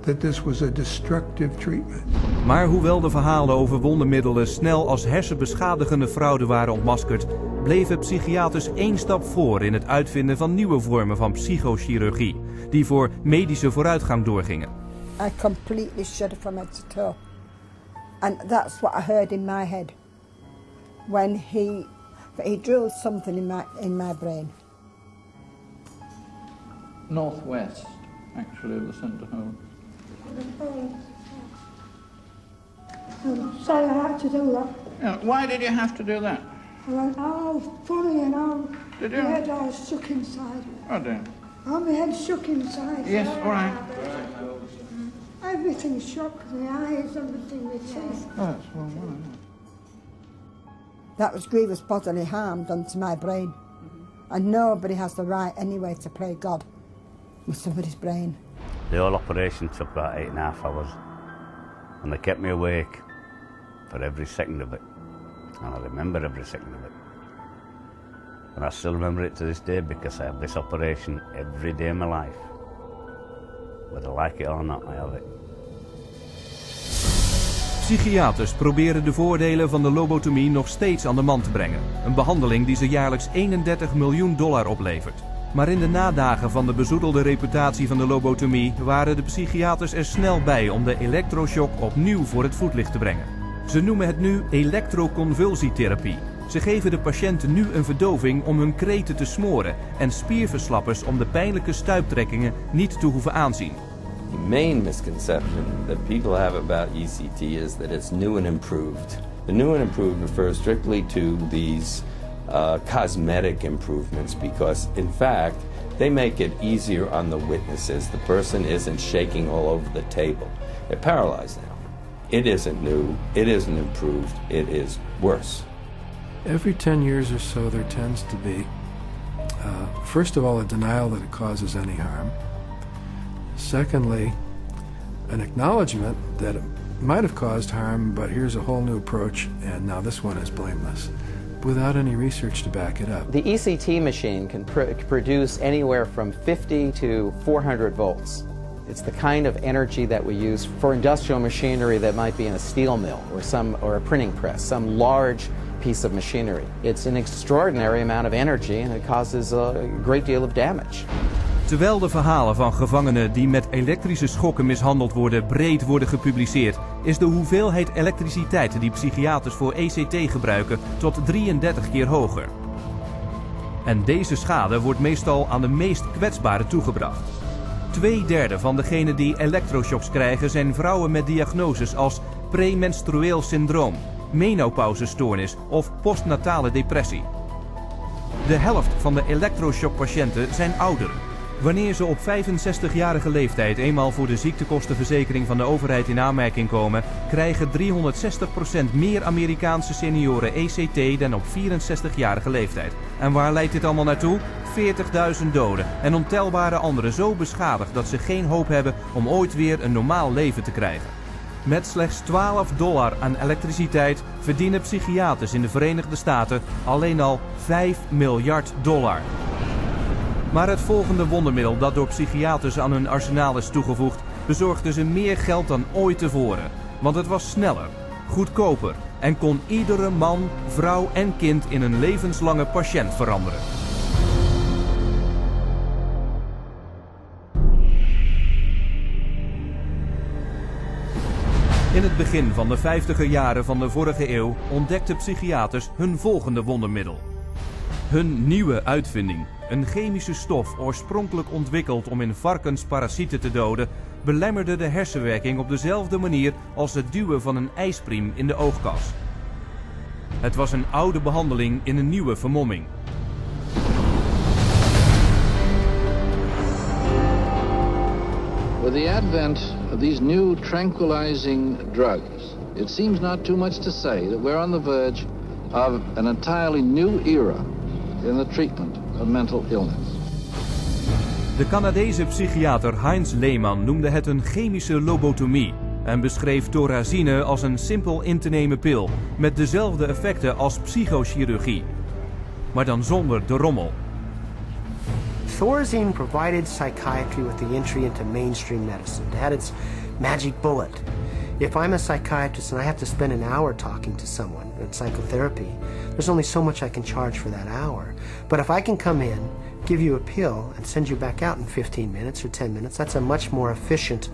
that this was a destructive treatment. Maar hoewel de verhalen over wondermiddelen snel als hersenbeschadigende fraude waren ontmaskerd, bleven psychiaters 1 stap voor in het uitvinden van nieuwe vormen van psychochirurgie, die voor medische vooruitgang doorgingen. I completely shuddered from head to toe. And that's what I heard in my head when he drilled something in my brain. Northwest, actually, of the center hole. So I had to do that. Yeah, why did you have to do that? I went, oh, funny, and Did my you? head all shook inside. Oh dear. Oh, my head shook inside. Yes, all right. Everything shook, the eyes, everything, the teeth. Oh, that's one one. That was grievous bodily harm done to my brain. And nobody has the right anyway to play God with somebody's brain. The whole operation took about 8.5 hours, and they kept me awake for every second of it, and I remember every second of it. And I still remember it to this day because I have this operation every day of my life. Whether I like it or not, I have it. Psychiaters proberen de voordelen van de lobotomie nog steeds aan de man te brengen. Een behandeling die ze jaarlijks $31 miljoen oplevert. Maar in de nadagen van de bezoedelde reputatie van de lobotomie waren de psychiaters er snel bij om de elektroshock opnieuw voor het voetlicht te brengen. Ze noemen het nu elektroconvulsietherapie. Ze geven de patiënten nu een verdoving om hun kreten te smoren en spierverslappers om de pijnlijke stuiptrekkingen niet te hoeven aanzien. The main misconception that people have about ECT is that it's new and improved. The new and improved refers strictly to these cosmetic improvements because, in fact, they make it easier on the witnesses. The person isn't shaking all over the table. They're paralyzed now. It isn't new. It isn't improved. It is worse. Every 10 years or so, there tends to be, first of all, a denial that it causes any harm. Secondly, an acknowledgement that it might have caused harm, but here's a whole new approach, and now this one is blameless, without any research to back it up. The ECT machine can produce anywhere from 50 to 400 volts. It's the kind of energy that we use for industrial machinery that might be in a steel mill or a printing press, some large piece of machinery. It's an extraordinary amount of energy and it causes a great deal of damage. Terwijl de verhalen van gevangenen die met elektrische schokken mishandeld worden breed worden gepubliceerd, is de hoeveelheid elektriciteit die psychiaters voor ECT gebruiken tot 33 keer hoger. En deze schade wordt meestal aan de meest kwetsbaren toegebracht. 2/3 van degenen die elektroshocks krijgen zijn vrouwen met diagnoses als premenstrueel syndroom, menopauzestoornis of postnatale depressie. De helft van de elektroshockpatiënten zijn ouderen. Wanneer ze op 65-jarige leeftijd eenmaal voor de ziektekostenverzekering van de overheid in aanmerking komen, krijgen 360% meer Amerikaanse senioren ECT dan op 64-jarige leeftijd. En waar leidt dit allemaal naartoe? 40.000 doden en ontelbare anderen zo beschadigd dat ze geen hoop hebben om ooit weer een normaal leven te krijgen. Met slechts $12 aan elektriciteit verdienen psychiaters in de Verenigde Staten alleen al $5 miljard. Maar het volgende wondermiddel dat door psychiaters aan hun arsenaal is toegevoegd, bezorgde ze meer geld dan ooit tevoren. Want het was sneller, goedkoper en kon iedere man, vrouw en kind in een levenslange patiënt veranderen. In het begin van de 50er jaren van de vorige eeuw ontdekten psychiaters hun volgende wondermiddel. Hun nieuwe uitvinding, een chemische stof oorspronkelijk ontwikkeld om in varkens parasieten te doden, belemmerde de hersenwerking op dezelfde manier als het duwen van een ijspriem in de oogkas. Het was een oude behandeling in een nieuwe vermomming. With the advent of these new tranquilizing drugs, it seems not too much to say that we're on the verge of an entirely new era in the treatment of mental illness. De Canadese psychiater Heinz Lehmann noemde het een chemische lobotomie en beschreef thorazine als een simpel in te nemen pil met dezelfde effecten als psychochirurgie, maar dan zonder de rommel. Thorazine provided psychiatry with the entry into mainstream medicine. It had its magic bullet. If I'm a psychiatrist and I have to spend an hour talking to someone in psychotherapy, there's only so much I can charge for that hour. But if I can come in, give you a pill, and send you back out in 15 minutes or 10 minutes, that's a much more efficient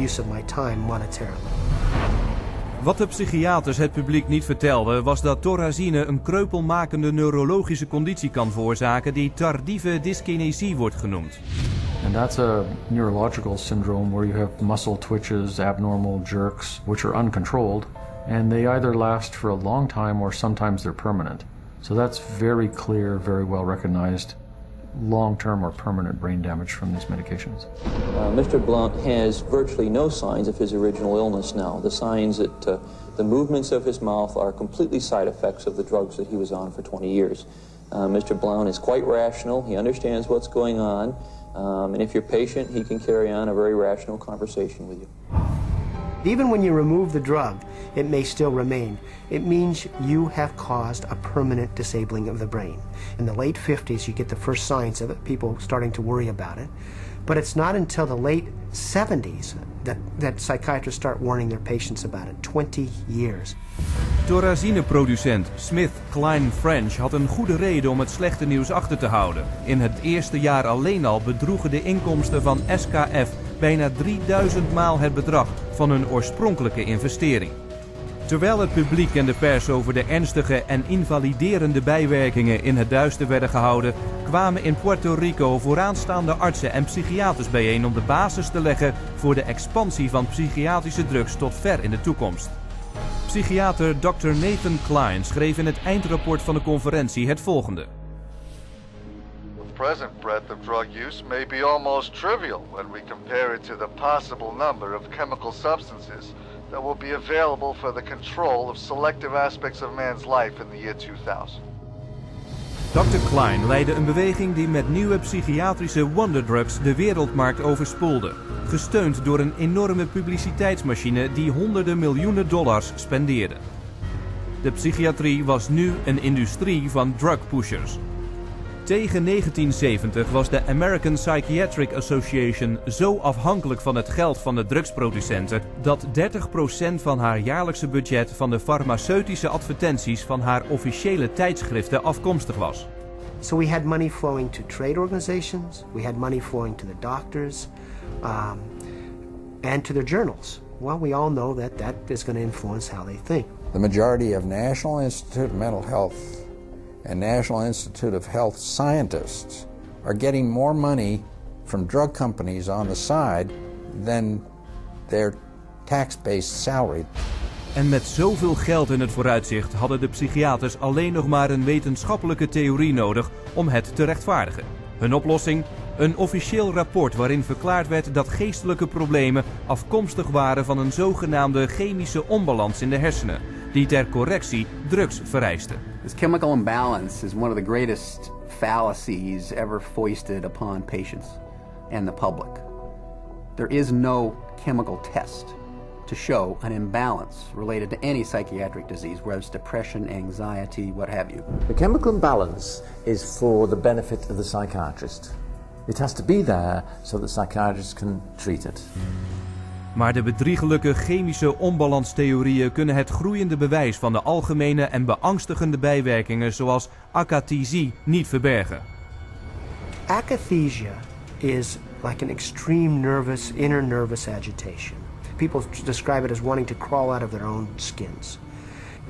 use of my time monetarily. Wat de psychiaters het publiek niet vertelden was dat thorazine een kreupelmakende neurologische conditie kan veroorzaken die tardieve dyskinesie wordt genoemd. And that's a neurological syndrome where you have muscle twitches, abnormal jerks, which are uncontrolled, and they either last for a long time or sometimes they're permanent. So that's very clear, very well recognized long-term or permanent brain damage from these medications. Mr. Blount has virtually no signs of his original illness now. The signs that the movements of his mouth are completely side effects of the drugs that he was on for 20 years. Mr. Blount is quite rational. He understands what's going on. And if you're patient, he can carry on a very rational conversation with you. Even when you remove the drug, it may still remain. It means you have caused a permanent disabling of the brain. In the late 50s, you get the first signs of it, people starting to worry about it. But it's not until the late 70s that psychiatrists start warning their patients about it. 20 years. Thorazineproducent Smith Kline French had een goede reden om het slechte nieuws achter te houden. In het eerste jaar alleen al bedroegen de inkomsten van SKF bijna 3000 maal het bedrag van hun oorspronkelijke investering. Terwijl het publiek en de pers over de ernstige en invaliderende bijwerkingen in het duister werden gehouden, kwamen in Puerto Rico vooraanstaande artsen en psychiaters bijeen om de basis te leggen voor de expansie van psychiatrische drugs tot ver in de toekomst. Psychiater Dr. Nathan Klein schreef in het eindrapport van de conferentie het volgende. The present breadth of drug use may be almost trivial when we compare it to the possible number of chemical substances that will be available for the control of selective aspects of man's life in the year 2000. Dr. Klein leidde een beweging die met nieuwe psychiatrische wonderdrugs de wereldmarkt overspoelde, gesteund door een enorme publiciteitsmachine die honderden miljoenen dollars spendeerde. De psychiatrie was nu een industrie van drugpushers. Tegen 1970 was de American Psychiatric Association zo afhankelijk van het geld van de drugsproducenten dat 30% van haar jaarlijkse budget van de farmaceutische advertenties van haar officiële tijdschriften afkomstig was. So we had money flowing to trade organizations, we had money flowing to the doctors, and to their journals. Well, we all know that that is going to influence how they think. The majority of National Institute of Mental Health and National Institute of Health scientists are getting more money from drug companies on the side than their tax-based salary. En met zoveel geld in het vooruitzicht hadden de psychiaters alleen nog maar een wetenschappelijke theorie nodig om het te rechtvaardigen. Hun oplossing? Een officieel rapport waarin verklaard werd dat geestelijke problemen afkomstig waren van een zogenaamde chemische onbalans in de hersenen, die ter correctie drugs vereiste. This chemical imbalance is one of the greatest fallacies ever foisted upon patients and the public. There is no chemical test to show an imbalance related to any psychiatric disease, whether it's depression, anxiety, what have you. The chemical imbalance is for the benefit of the psychiatrist. It has to be there so that psychiatrists can treat it. Maar de bedriegelijke chemische onbalanstheorieën kunnen het groeiende bewijs van de algemene en beangstigende bijwerkingen zoals akathisia niet verbergen. Akathisia is like an extreme inner nervous agitation. People describe it as wanting to crawl out of their own skins.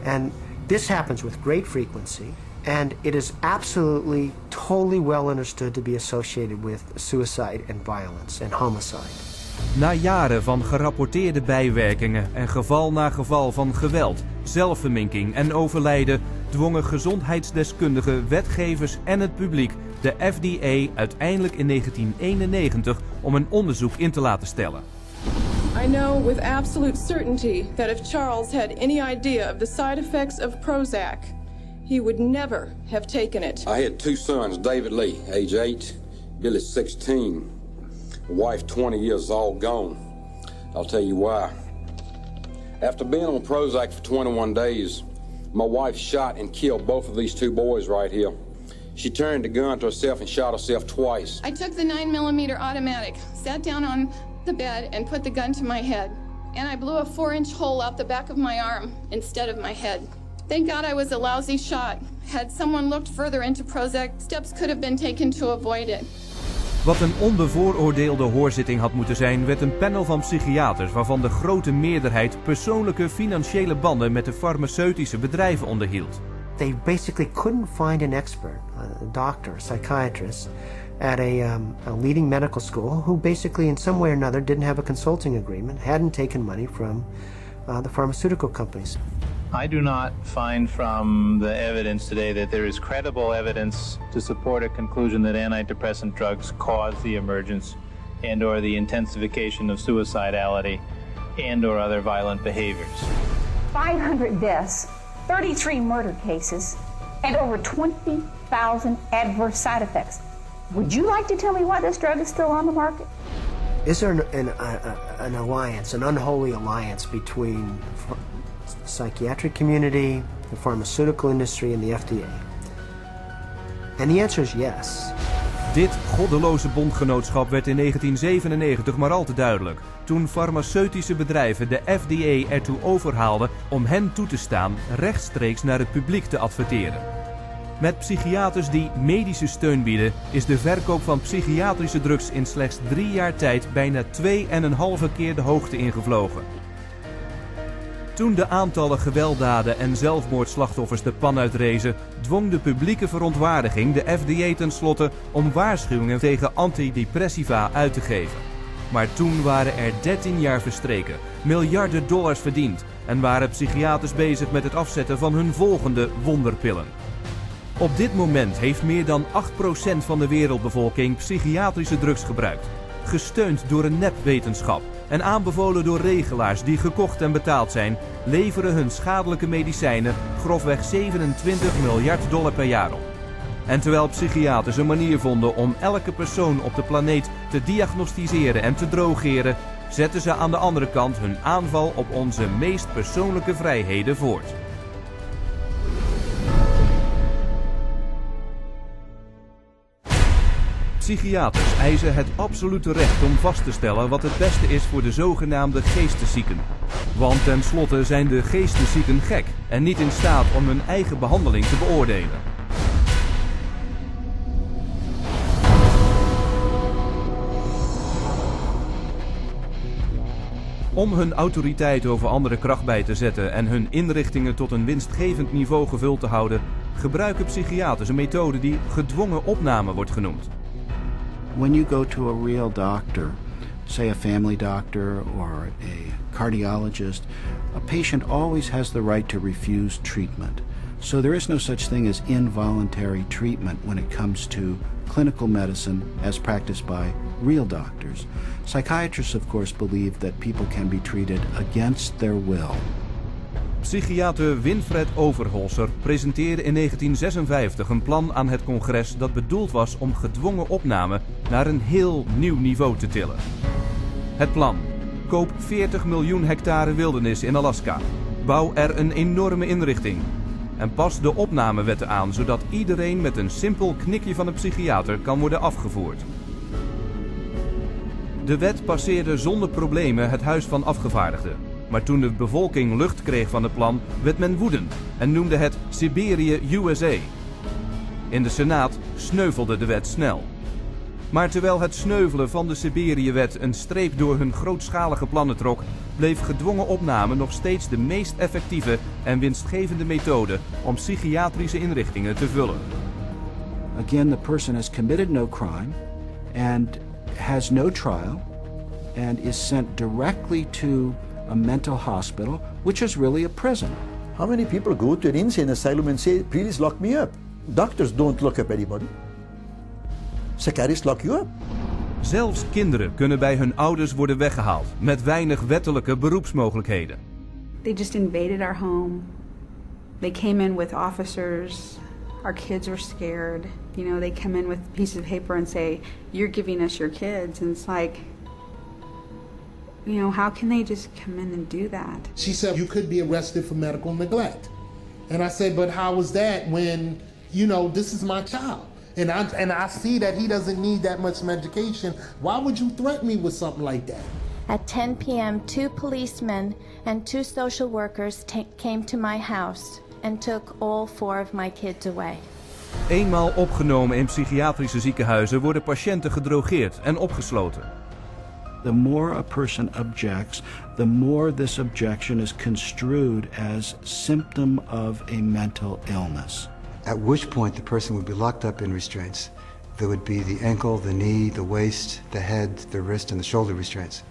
And this happens with great frequency, and it is absolutely, totally well understood to be associated with suicide and violence and homicide. Na jaren van gerapporteerde bijwerkingen en geval na geval van geweld, zelfverminking en overlijden dwongen gezondheidsdeskundigen, wetgevers en het publiek de FDA uiteindelijk in 1991 om een onderzoek in te laten stellen. I know with absolute certainty that if Charles had any idea of the side effects of Prozac, he would never have taken it. I had two sons, David Lee, age 8, Billy 16. Wife 20 years, all gone. I'll tell you why. After being on Prozac for 21 days, my wife shot and killed both of these two boys right here. She turned the gun to herself and shot herself twice. I took the 9mm automatic, sat down on the bed and put the gun to my head. And I blew a 4-inch hole out the back of my arm instead of my head. Thank God I was a lousy shot. Had someone looked further into Prozac, steps could have been taken to avoid it. Wat een onbevooroordeelde hoorzitting had moeten zijn, werd een panel van psychiaters waarvan de grote meerderheid persoonlijke financiële banden met de farmaceutische bedrijven onderhield. They basically couldn't find an expert, a doctor, a psychiatrist, at a leading medical school who basically in some way or another didn't have a consulting agreement, hadn't taken money from the pharmaceutical companies. I do not find from the evidence today that there is credible evidence to support a conclusion that antidepressant drugs cause the emergence and or the intensification of suicidality and or other violent behaviors. 500 deaths, 33 murder cases, and over 20,000 adverse side effects. Would you like to tell me why this drug is still on the market? Is there an alliance, an unholy alliance between the psychiatric community, the pharmaceutical industry and the FDA? And the answer is yes. Dit goddeloze bondgenootschap werd in 1997 maar al te duidelijk, toen farmaceutische bedrijven de FDA ertoe overhaalden om hen toe te staan rechtstreeks naar het publiek te adverteren. Met psychiaters die medische steun bieden, is de verkoop van psychiatrische drugs in slechts 3 jaar tijd bijna 2,5 keer de hoogte ingevlogen. Toen de aantallen gewelddaden en zelfmoordslachtoffers de pan uitrezen, dwong de publieke verontwaardiging de FDA tenslotte om waarschuwingen tegen antidepressiva uit te geven. Maar toen waren er 13 jaar verstreken, miljarden dollars verdiend en waren psychiaters bezig met het afzetten van hun volgende wonderpillen. Op dit moment heeft meer dan 8% van de wereldbevolking psychiatrische drugs gebruikt, gesteund door een nepwetenschap en aanbevolen door regelaars die gekocht en betaald zijn, leveren hun schadelijke medicijnen grofweg 27 miljard dollar per jaar op. En terwijl psychiaters een manier vonden om elke persoon op de planeet te diagnosticeren en te drogeren, zetten ze aan de andere kant hun aanval op onze meest persoonlijke vrijheden voort. Psychiaters eisen het absolute recht om vast te stellen wat het beste is voor de zogenaamde geesteszieken. Want tenslotte zijn de geesteszieken gek en niet in staat om hun eigen behandeling te beoordelen. Om hun autoriteit over andere kracht bij te zetten en hun inrichtingen tot een winstgevend niveau gevuld te houden, gebruiken psychiaters een methode die gedwongen opname wordt genoemd. When you go to a real doctor, say a family doctor or a cardiologist, a patient always has the right to refuse treatment. So there is no such thing as involuntary treatment when it comes to clinical medicine as practiced by real doctors. Psychiatrists, of course, believe that people can be treated against their will. Psychiater Winfred Overholser presenteerde in 1956 een plan aan het congres dat bedoeld was om gedwongen opname naar een heel nieuw niveau te tillen. Het plan: koop 40 miljoen hectare wildernis in Alaska, bouw er een enorme inrichting en pas de opnamewetten aan, zodat iedereen met een simpel knikje van een psychiater kan worden afgevoerd. De wet passeerde zonder problemen het Huis van Afgevaardigden. Maar toen de bevolking lucht kreeg van het plan, werd men woedend en noemde het Siberië USA. In de Senaat sneuvelde de wet snel. Maar terwijl het sneuvelen van de Siberië-wet een streep door hun grootschalige plannen trok, bleef gedwongen opname nog steeds de meest effectieve en winstgevende methode om psychiatrische inrichtingen te vullen. Again, the person has committed no crime and has no trial and is sent directly to a mental hospital, which is really a prison. How many people go to an insane asylum and say, please lock me up? Doctors don't lock up anybody. Psychiatrists lock you up. Zelfs kinderen kunnen bij hun ouders worden weggehaald, met weinig wettelijke beroepsmogelijkheden. They just invaded our home. They came in with officers. Our kids were scared. You know, they come in with pieces of paper and say, you're giving us your kids. And it's like, you know, how can they just come in and do that? She said, you could be arrested for medical neglect. And I said, but how was that when, you know, this is my child? And I see that he doesn't need that much medication. Why would you threaten me with something like that? At 10 p.m., 2 policemen and 2 social workers came to my house and took all 4 of my kids away. Eenmaal opgenomen in psychiatrische ziekenhuizen worden patiënten gedrogeerd en opgesloten. The more a person objects, the more this objection is construed as symptom of a mental illness. At which point the person would be locked up in restraints. There would be the ankle, the knee, the waist, the head, the wrist, and the shoulder restraints.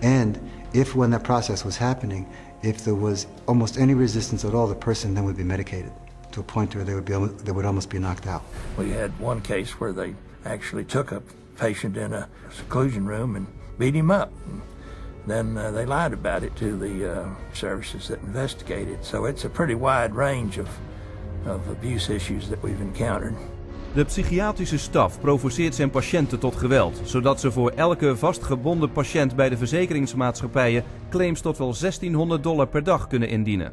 And if when that process was happening, if there was almost any resistance at all, the person then would be medicated to a point where they would almost be knocked out. We had one case where they actually took a patient in a seclusion room and beat him up. And then they lied about it to the services that investigated. So it's a pretty wide range of abuse issues that we've encountered. De psychiatrische staf provoceert zijn patiënten tot geweld, zodat ze voor elke vastgebonden patiënt bij de verzekeringsmaatschappijen claims tot wel $1,600 per dag kunnen indienen.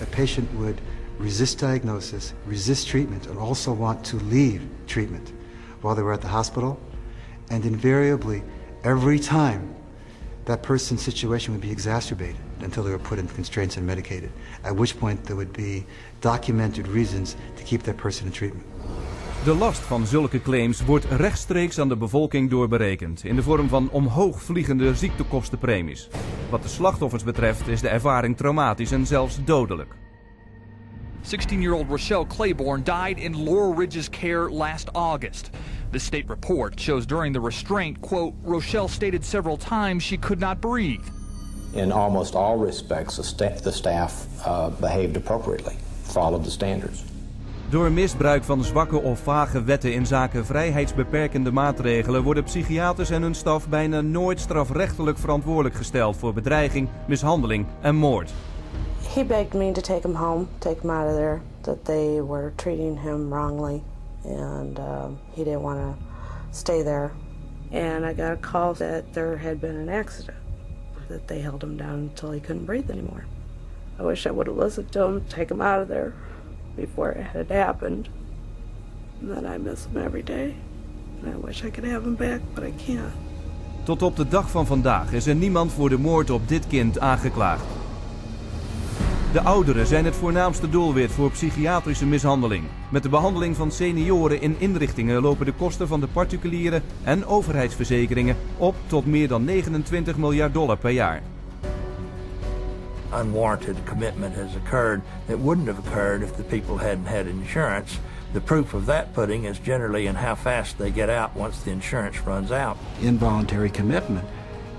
A patient would resist diagnosis, resist treatment, and also want to leave treatment while they were at the hospital. And invariably, every time, that person's situation would be exacerbated until they were put in constraints and medicated, at which point there would be documented reasons to keep that person in treatment. De last van zulke claims wordt rechtstreeks aan de bevolking doorberekend in de vorm van omhoogvliegende ziektekostenpremies. Wat de slachtoffers betreft is de ervaring traumatisch en zelfs dodelijk. 16-year-old Rochelle Claiborne died in Laurel Ridge's care last August. The state report shows during the restraint, quote, Rochelle stated several times she could not breathe. In almost all respects, the staff behaved appropriately, followed the standards. Door misbruik van zwakke of vage wetten in zaken vrijheidsbeperkende maatregelen worden psychiaters en hun staf bijna nooit strafrechtelijk verantwoordelijk gesteld voor bedreiging, mishandeling en moord. He begged me to take him home, take him out of there, that they were treating him wrongly, and he didn't want to stay there. And I got a call that there had been an accident, that they held him down until he couldn't breathe anymore. I wish I would have listened to him, take him out of there before it had happened. And then I miss him every day. And I wish I could have him back, but I can't. Tot op de dag van vandaag is er niemand voor de moord op dit kind aangeklaagd. De ouderen zijn het voornaamste doelwit voor psychiatrische mishandeling. Met de behandeling van senioren in inrichtingen lopen de kosten van de particuliere en overheidsverzekeringen op tot meer dan $29 miljard per jaar. Unwarranted commitment has occurred that wouldn't have occurred if the people hadn't had insurance. The proof of that pudding is generally in how fast they get out once the insurance runs out. Involuntary commitment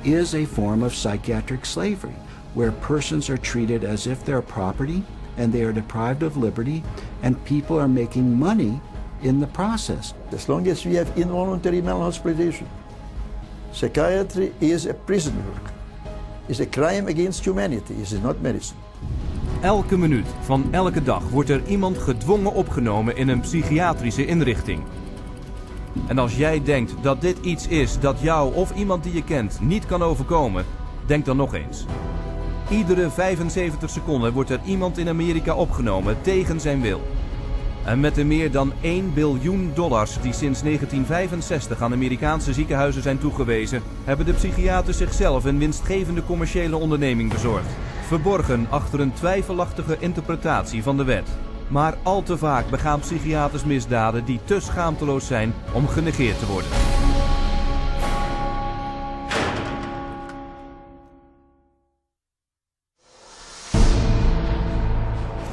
is a form of psychiatric slavery, where persons are treated as if they're property and they are deprived of liberty, and people are making money in the process. As long as we have involuntary mental hospitalization, psychiatry is a prison work. Is a crime against humanity. Is not medicine. Elke minuut van elke dag wordt er iemand gedwongen opgenomen in een psychiatrische inrichting. En als jij denkt dat dit iets is dat jou of iemand die je kent niet kan overkomen, denk dan nog eens. Iedere 75 seconden wordt er iemand in Amerika opgenomen tegen zijn wil. En met de meer dan $1 biljoen die sinds 1965 aan Amerikaanse ziekenhuizen zijn toegewezen, hebben de psychiaters zichzelf een winstgevende commerciële onderneming bezorgd. Verborgen achter een twijfelachtige interpretatie van de wet. Maar al te vaak begaan psychiaters misdaden die te schaamteloos zijn om genegeerd te worden.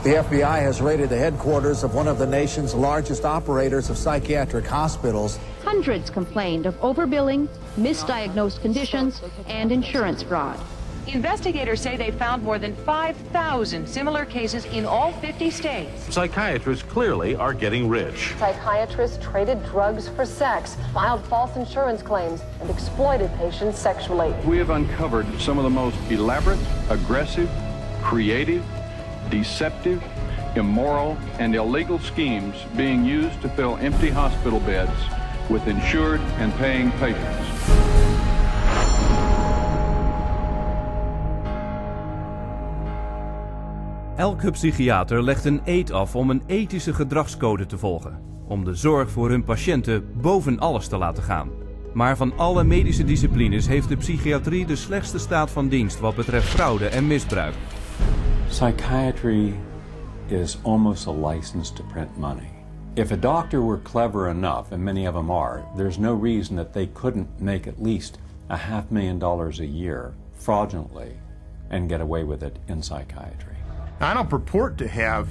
The FBI has raided the headquarters of one of the nation's largest operators of psychiatric hospitals. Hundreds complained of overbilling, misdiagnosed conditions, and insurance fraud. Investigators say they found more than 5,000 similar cases in all 50 states. Psychiatrists clearly are getting rich. Psychiatrists traded drugs for sex, filed false insurance claims, and exploited patients sexually. We have uncovered some of the most elaborate, aggressive, creative, deceptive, immoral, and illegal schemes being used to fill empty hospital beds with insured and paying patients. Elke psychiater legt een eed af om een ethische gedragscode te volgen. Om de zorg voor hun patiënten boven alles te laten gaan. Maar van alle medische disciplines heeft de psychiatrie de slechtste staat van dienst wat betreft fraude en misbruik. Psychiatry is almost a license to print money. If a doctor were clever enough, and many of them are, there's no reason that they couldn't make at least $500,000 a year fraudulently and get away with it in psychiatry. I don't purport to have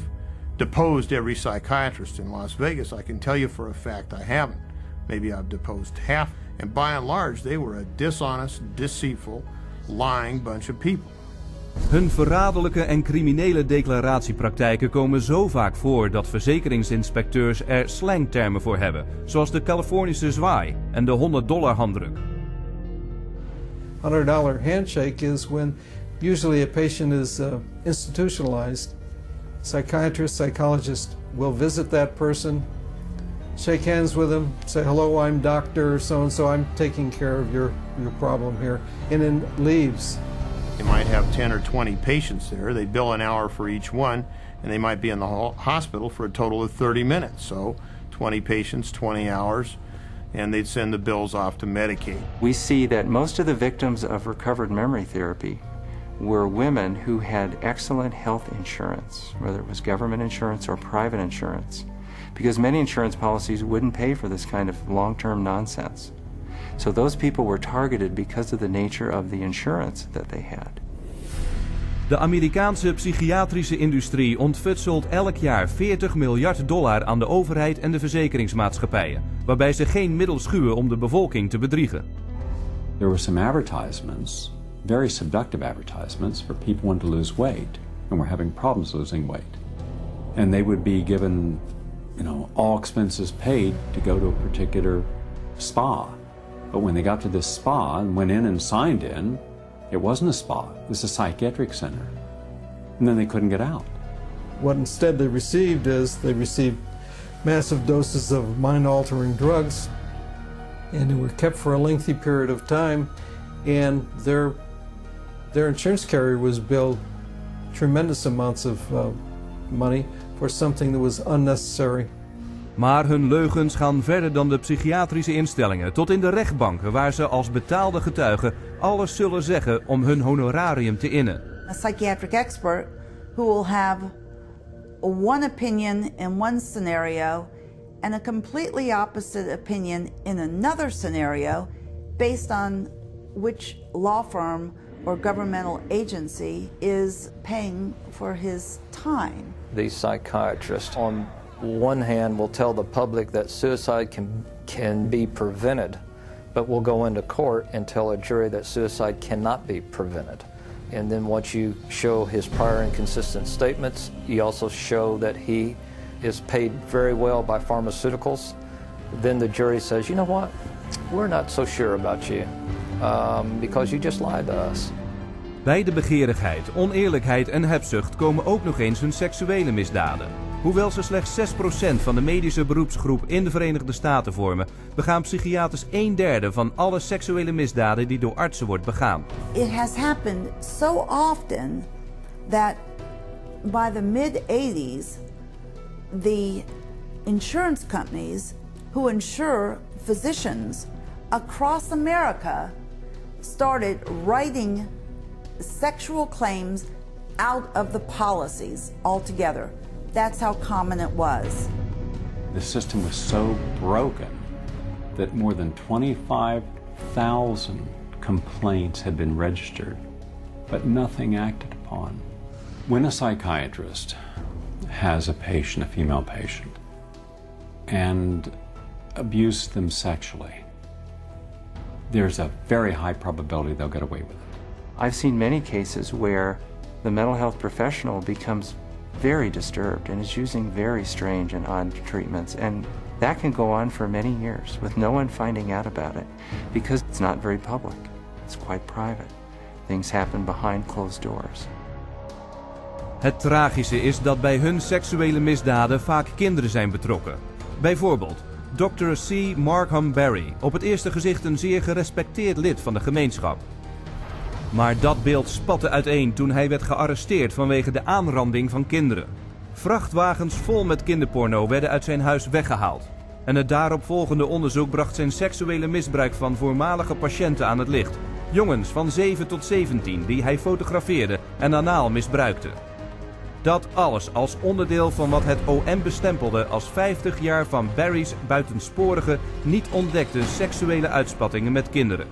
deposed every psychiatrist in Las Vegas. I can tell you for a fact I haven't. Maybe I've deposed half. And by and large, they were a dishonest, deceitful, lying bunch of people. Hun verraderlijke en criminele declaratiepraktijken komen zo vaak voor dat verzekeringsinspecteurs er slangtermen voor hebben, zoals de Californische zwaai en de $100 handdruk. $100 handshake is when usually a patient is institutionalized. Psychiatrist, psychologist will visit that person, shake hands with them, say, hello, I'm Dr. So-and-so, I'm taking care of your problem here, and then leaves. They might have 10 or 20 patients there. They bill an hour for each one, and they might be in the hospital for a total of 30 minutes. So 20 patients, 20 hours, and they'd send the bills off to Medicaid. We see that most of the victims of recovered memory therapy were women who had excellent health insurance, whether it was government insurance or private insurance, because many insurance policies wouldn't pay for this kind of long-term nonsense. So those people were targeted because of the nature of the insurance that they had. De Amerikaanse psychiatrische industrie ontfutselt elk jaar $40 miljard aan de overheid en de verzekeringsmaatschappijen, waarbij ze geen middel schuwen om de bevolking te bedriegen. There were some advertisements, very seductive advertisements, for people wanting to lose weight and were having problems losing weight. And they would be given, all expenses paid to go to a particular spa. But when they got to this spa and went in and signed in, it wasn't a spa, it was a psychiatric center. And then they couldn't get out. What instead they received massive doses of mind-altering drugs, and they were kept for a lengthy period of time, and their insurance carrier was billed tremendous amounts of money for something that was unnecessary. Maar hun leugens gaan verder dan de psychiatrische instellingen, tot in de rechtbanken waar ze als betaalde getuigen alles zullen zeggen om hun honorarium te innen. A psychiatric expert who will have one opinion in one scenario and a completely opposite opinion in another scenario based on which law firm or governmental agency is paying for his time. The psychiatrist on one hand will tell the public that suicide can be prevented, but will go into court and tell a jury that suicide cannot be prevented. And then once you show his prior inconsistent statements, you also show that he is paid very well by pharmaceuticals, then the jury says, you know what, we're not so sure about you because you just lied to us. Bij de begeerigheid, oneerlijkheid en hebzucht komen ook nog eens hun seksuele misdaden. Hoewel ze slechts 6% van de medische beroepsgroep in de Verenigde Staten vormen, begaan psychiaters 1/3 van alle seksuele misdaden die door artsen wordt begaan. It has happened so often that by the mid-80s, the insurance companies who insure physicians across America started writing sexual claims out of the policies altogether. That's how common it was. The system was so broken that more than 25,000 complaints had been registered, but nothing acted upon. When a psychiatrist has a patient, a female patient, and abuses them sexually, there's a very high probability they'll get away with it. I've seen many cases where the mental health professional becomes very disturbed and is using very strange and odd treatments, and that can go on for many years with no one finding out about it because it's not very public. It's quite private. Things happen behind closed doors. Het tragische is dat bij hun seksuele misdaden vaak kinderen zijn betrokken. Bijvoorbeeld Dr. C. Markham Barry, op het eerste gezicht een zeer gerespecteerd lid van de gemeenschap. Maar dat beeld spatte uiteen toen hij werd gearresteerd vanwege de aanranding van kinderen. Vrachtwagens vol met kinderporno werden uit zijn huis weggehaald. En het daaropvolgende onderzoek bracht zijn seksuele misbruik van voormalige patiënten aan het licht. Jongens van 7 tot 17 die hij fotografeerde en anaal misbruikte. Dat alles als onderdeel van wat het OM bestempelde als 50 jaar van Barry's buitensporige, niet ontdekte seksuele uitspattingen met kinderen.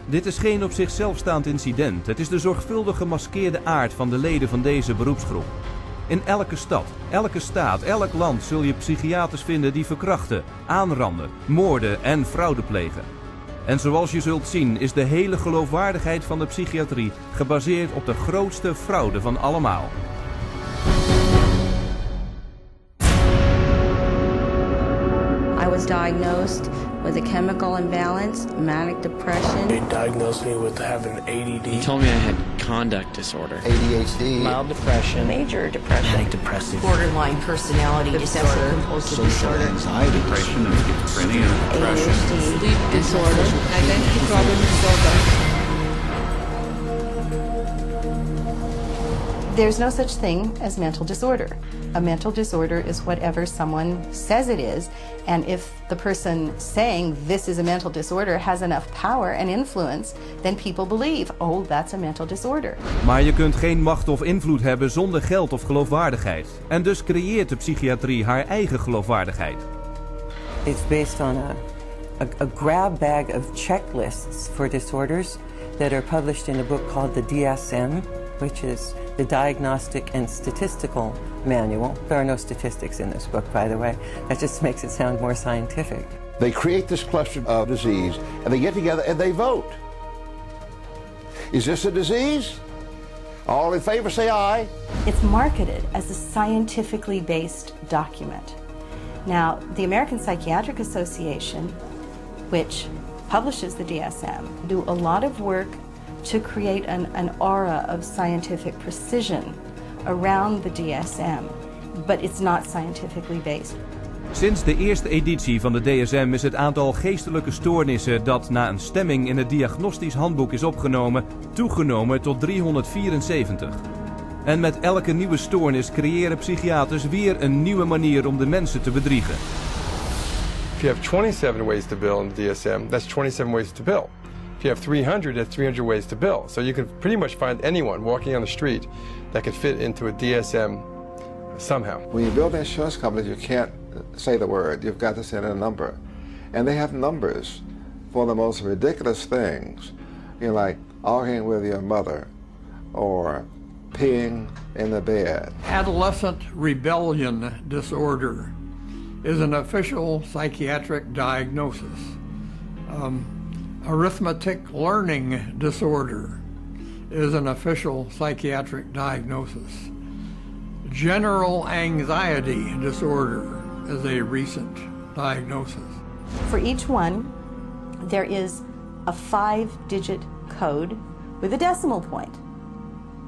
Dit is geen op zichzelf staand incident. Het is de zorgvuldig gemaskeerde aard van de leden van deze beroepsgroep. In elke stad, elke staat, elk land zul je psychiaters vinden die verkrachten, aanranden, moorden en fraude plegen. En zoals je zult zien is de hele geloofwaardigheid van de psychiatrie gebaseerd op de grootste fraude van allemaal. I was diagnosed with a chemical imbalance, manic depression. They diagnosed me with having ADD. He told me I had conduct disorder, ADHD, mild depression, Major depression. manic depressive, Borderline personality disorder. social anxiety, depression, and schizophrenia, depression, Sleep disorder. Identity problem disorder. There's no such thing as mental disorder. A mental disorder is whatever someone says it is, and if the person saying this is a mental disorder has enough power and influence, then people believe, oh, that's a mental disorder. Maar je kunt geen macht of invloed hebben zonder geld of geloofwaardigheid. En dus creëert de psychiatrie haar eigen geloofwaardigheid. It's based on a grab bag of checklists for disorders that are published in a book called the DSM, which is the Diagnostic and Statistical Manual. There are no statistics in this book, by the way. That just makes it sound more scientific. They create this cluster of disease, and they get together and they vote. Is this a disease? All in favor say aye. It's marketed as a scientifically based document. Now, the American Psychiatric Association, which publishes the DSM, do a lot of work to create an aura of scientific precision around the DSM, but it's not scientifically based. Sinds de eerste editie van de DSM is het aantal geestelijke stoornissen dat na een stemming in het diagnostisch handboek is opgenomen, toegenomen tot 374. En met elke nieuwe stoornis creëren psychiaters weer een nieuwe manier om de mensen te bedriegen. If you have 27 ways to bill in the DSM, that's 27 ways to bill. If you have 300, that's 300 ways to bill. So you can pretty much find anyone walking on the street that could fit into a DSM somehow. When you build insurance companies, you can't say the word. You've got to send in a number. And they have numbers for the most ridiculous things. You know, like arguing with your mother or peeing in the bed. Adolescent rebellion disorder is an official psychiatric diagnosis. Arithmetic learning disorder is an official psychiatric diagnosis. General anxiety disorder is a recent diagnosis. For each one, there is a 5-digit code with a decimal point.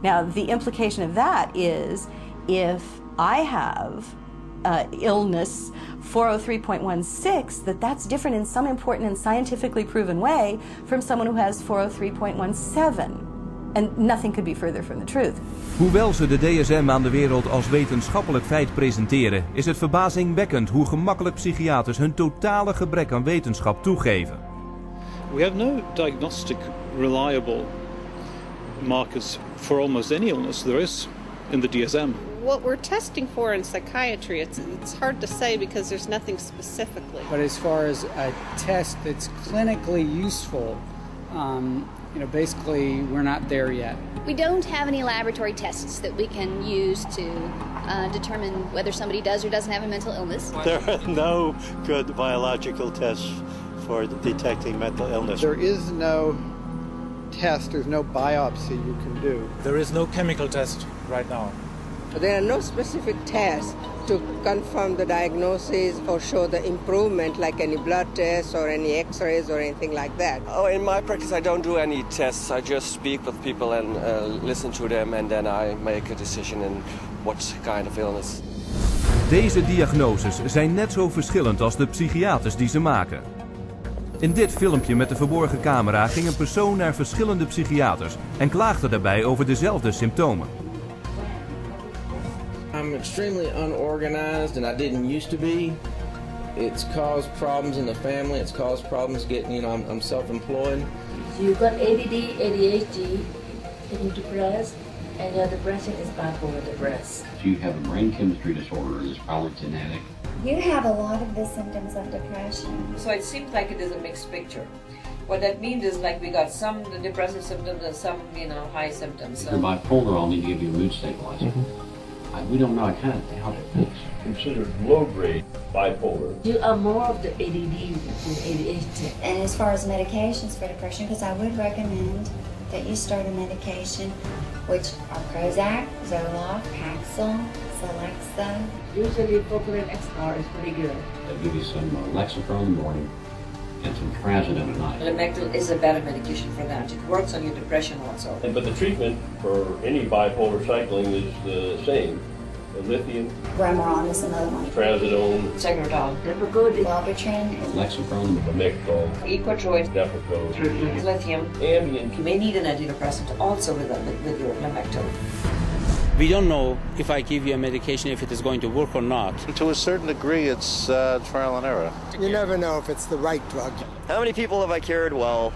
Now, the implication of that is if I have illness 403.16, that's different in some important and scientifically proven way from someone who has 403.17. And nothing could be further from the truth. Hoewel ze de DSM aan de wereld als wetenschappelijk feit presenteren, is het verbazingwekkend hoe gemakkelijk psychiaters hun totale gebrek aan wetenschap toegeven. We have no diagnostic reliable markers for almost any illness there is in the DSM. What we're testing for in psychiatry, it's hard to say because there's nothing specifically. But as far as a test that's clinically useful, basically we're not there yet. We don't have any laboratory tests that we can use to determine whether somebody does or doesn't have a mental illness. There are no good biological tests for detecting mental illness. There is no test, there's no biopsy you can do. There is no chemical test right now. There are no specific tests to confirm the diagnosis or show the improvement, like any blood tests or any x-rays or anything like that. Oh, in my practice I don't do any tests. I just speak with people and listen to them, and then I make a decision in what kind of illness. Deze diagnoses zijn net zo verschillend als de psychiaters die ze maken. In dit filmpje met de verborgen camera ging een persoon naar verschillende psychiaters en klaagde daarbij over dezelfde symptomen. I'm extremely unorganized, and I didn't used to be. It's caused problems in the family. It's caused problems getting, I'm self-employed. So you've got ADD, ADHD, and you're depressed, and your depression is bipolar depressed. If you have a brain chemistry disorder, it's probably genetic. You have a lot of the symptoms of depression. So it seems like it is a mixed picture. What that means is like we got some depressive symptoms and some, high symptoms. If you're bipolar, I'll need to give you a mood stabilizer. We don't know how to fix. Considered low-grade bipolar. You are more of the ADD than ADHD. And as far as medications for depression, because I would recommend that you start a medication, which are Prozac, Zoloft, Paxil, Celexa. Usually Propylene XR is pretty good. They'll give you some Lexapro in the morning and some Trazodone at night. Lamictal is a better medication for that. It works on your depression also. But the treatment for any bipolar cycling is the same. Lithium. Remeron is another one. Trazodone. Segretol. Depakote. Wellbutrin. Lexapro. Lamictal. Equitroid. Depakote. Lithium. Ambien. You may need an antidepressant also with your Lamictal. We don't know if I give you a medication if it is going to work or not. To a certain degree, it's trial and error. You never know if it's the right drug. How many people have I cured? Well,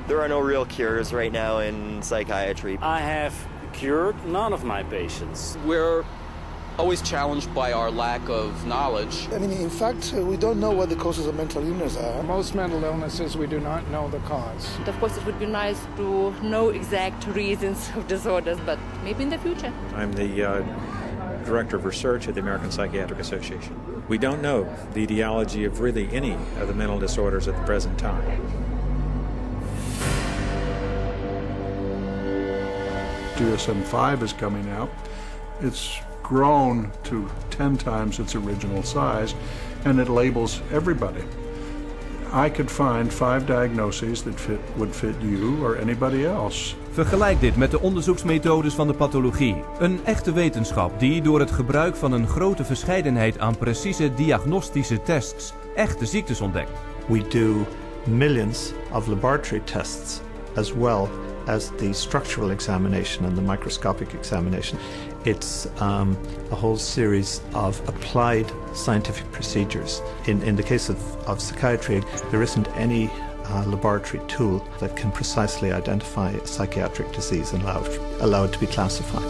there are no real cures right now in psychiatry. I have cured none of my patients. We're always challenged by our lack of knowledge. In fact, we don't know what the causes of mental illness are. Most mental illnesses, we do not know the cause. Of course, it would be nice to know exact reasons of disorders, but maybe in the future. I'm the Director of Research at the American Psychiatric Association. We don't know the etiology of really any of the mental disorders at the present time. DSM-5 is coming out. It's grown to 10 times its original size, and it labels everybody. I could find 5 diagnoses that would fit you or anybody else. Vergelijk dit met de onderzoeksmethodes van de pathologie. Een echte wetenschap die door het gebruik van een grote verscheidenheid aan precieze diagnostische tests echte ziektes ontdekt. We do millions of laboratory tests as well as the structural examination and the microscopic examination. It's a whole series of applied scientific procedures. In the case of psychiatry, there isn't any laboratory tool that can precisely identify a psychiatric disease and allow it to be classified.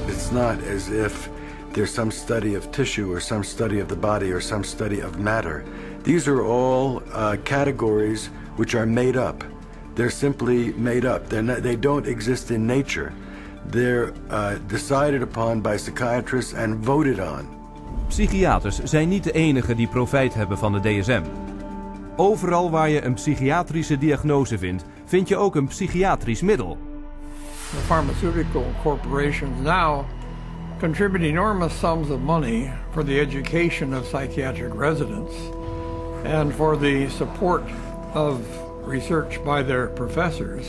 It's not as if there's some study of tissue or some study of the body or some study of matter. These are all categories which are made up. They're simply made up. They don't exist in nature. They're decided upon by psychiatrists and voted on. Psychiaters zijn niet de enigen die profijt hebben van de DSM. Overal waar je een psychiatrische diagnose vindt, vind je ook een psychiatrisch middel. The pharmaceutical corporations now contribute enormous sums of money for the education of psychiatric residents and for the support of research by their professors,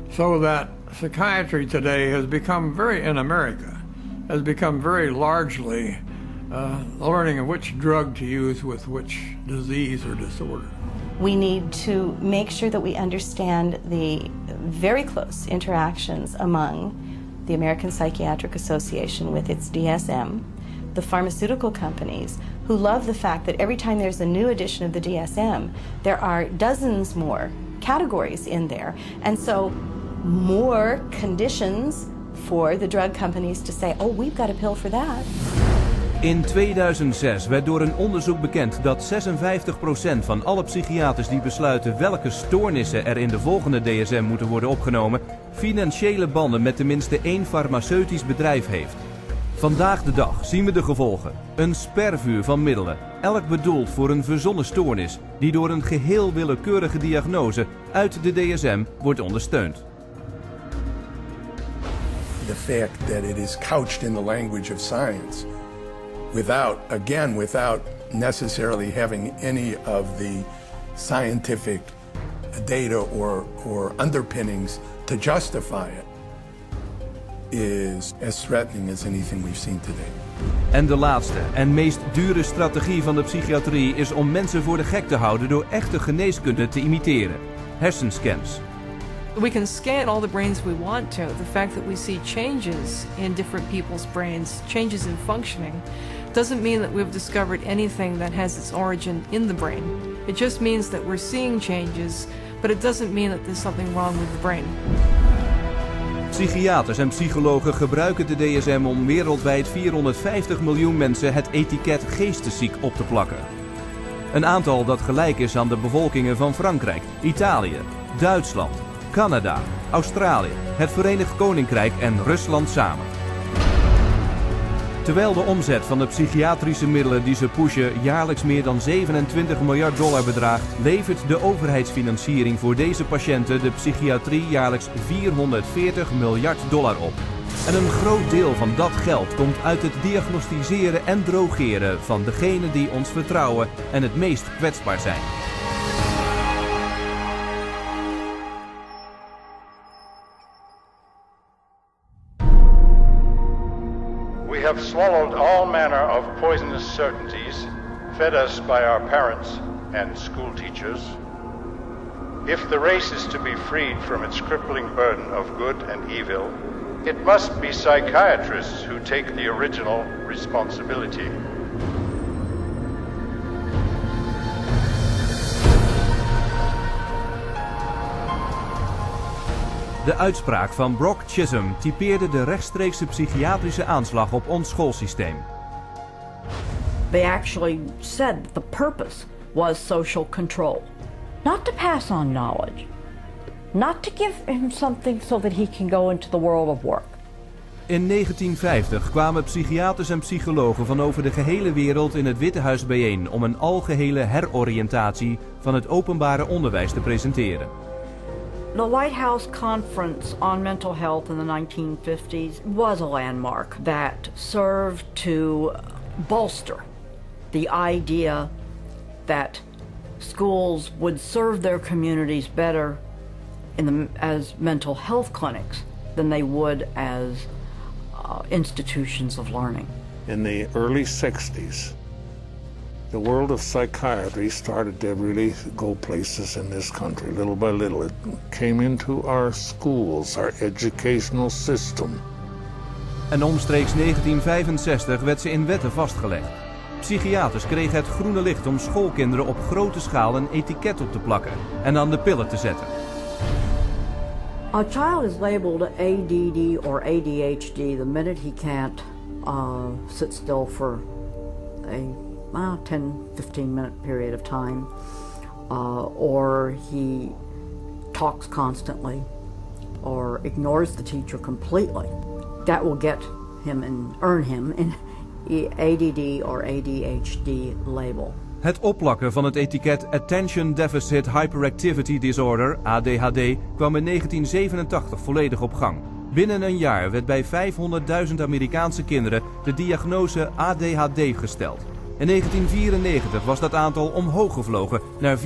so that psychiatry today has become in America, has become very largely learning which drug to use with which disease or disorder. We need to make sure that we understand the very close interactions among the American Psychiatric Association with its DSM, the pharmaceutical companies, who love the fact that every time there's a new edition of the DSM, there are dozens more categories in there, and so more conditions for the drug companies to say, oh, we've got a pill for that. In 2006 werd door een onderzoek bekend dat 56% van alle psychiaters die besluiten welke stoornissen er in de volgende DSM moeten worden opgenomen, financiële banden met tenminste één farmaceutisch bedrijf heeft. Vandaag de dag zien we de gevolgen. Een spervuur van middelen, elk bedoeld voor een verzonnen stoornis, die door een geheel willekeurige diagnose uit de DSM wordt ondersteund. The fact that it is couched in the language of science, without necessarily having any of the scientific data or underpinnings to justify it, is as threatening as anything we've seen today. En de laatste en meest dure strategie van de psychiatrie is om mensen voor de gek te houden door echte geneeskunde te imiteren. Hersenscans. We can scan all the brains we want to. The fact that we see changes in different people's brains, changes in functioning, doesn't mean that we've discovered anything that has its origin in the brain. It just means that we're seeing changes, but it doesn't mean that there's something wrong with the brain. Psychiaters en psychologen gebruiken de DSM om wereldwijd 450 miljoen mensen het etiket geestesziek op te plakken. Een aantal dat gelijk is aan de bevolkingen van Frankrijk, Italië, Duitsland, Canada, Australië, het Verenigd Koninkrijk en Rusland samen. Terwijl de omzet van de psychiatrische middelen die ze pushen jaarlijks meer dan $27 miljard bedraagt, levert de overheidsfinanciering voor deze patiënten de psychiatrie jaarlijks $440 miljard op. En een groot deel van dat geld komt uit het diagnosticeren en drogeren van degenen die ons vertrouwen en het meest kwetsbaar zijn. We have swallowed all manner of poisonous certainties fed us by our parents and school teachers. If the race is to be freed from its crippling burden of good and evil, it must be psychiatrists who take the original responsibility. De uitspraak van Brock Chisholm typeerde de rechtstreekse psychiatrische aanslag op ons schoolsysteem. They actually said the purpose was social control. Not to pass on knowledge. Not to give him something so that he can go into the world of work. In 1950 kwamen psychiaters en psychologen van over de gehele wereld in het Witte Huis bijeen om een algehele heroriëntatie van het openbare onderwijs te presenteren. The White House Conference on Mental Health in the 1950s was a landmark that served to bolster the idea that schools would serve their communities better as mental health clinics than they would as institutions of learning. In the early 60s, the world of psychiatry started to really go places in this country. Little by little, it came into our schools, our educational system. En omstreeks 1965 werd ze in wetten vastgelegd. Psychiaters kregen het groene licht om schoolkinderen op grote schaal een etiket op te plakken en aan de pillen te zetten. A child is labeled ADD or ADHD the minute he can't sit still for a 10-15 minute period of time, or he talks constantly, or ignores the teacher completely. That will get him and earn him an ADD or ADHD label. Het opplakken van het etiket Attention Deficit Hyperactivity Disorder, ADHD, kwam in 1987 volledig op gang. Binnen een jaar werd bij 500.000 Amerikaanse kinderen de diagnose ADHD gesteld. In 1994 was dat aantal omhoog gevlogen naar 4,4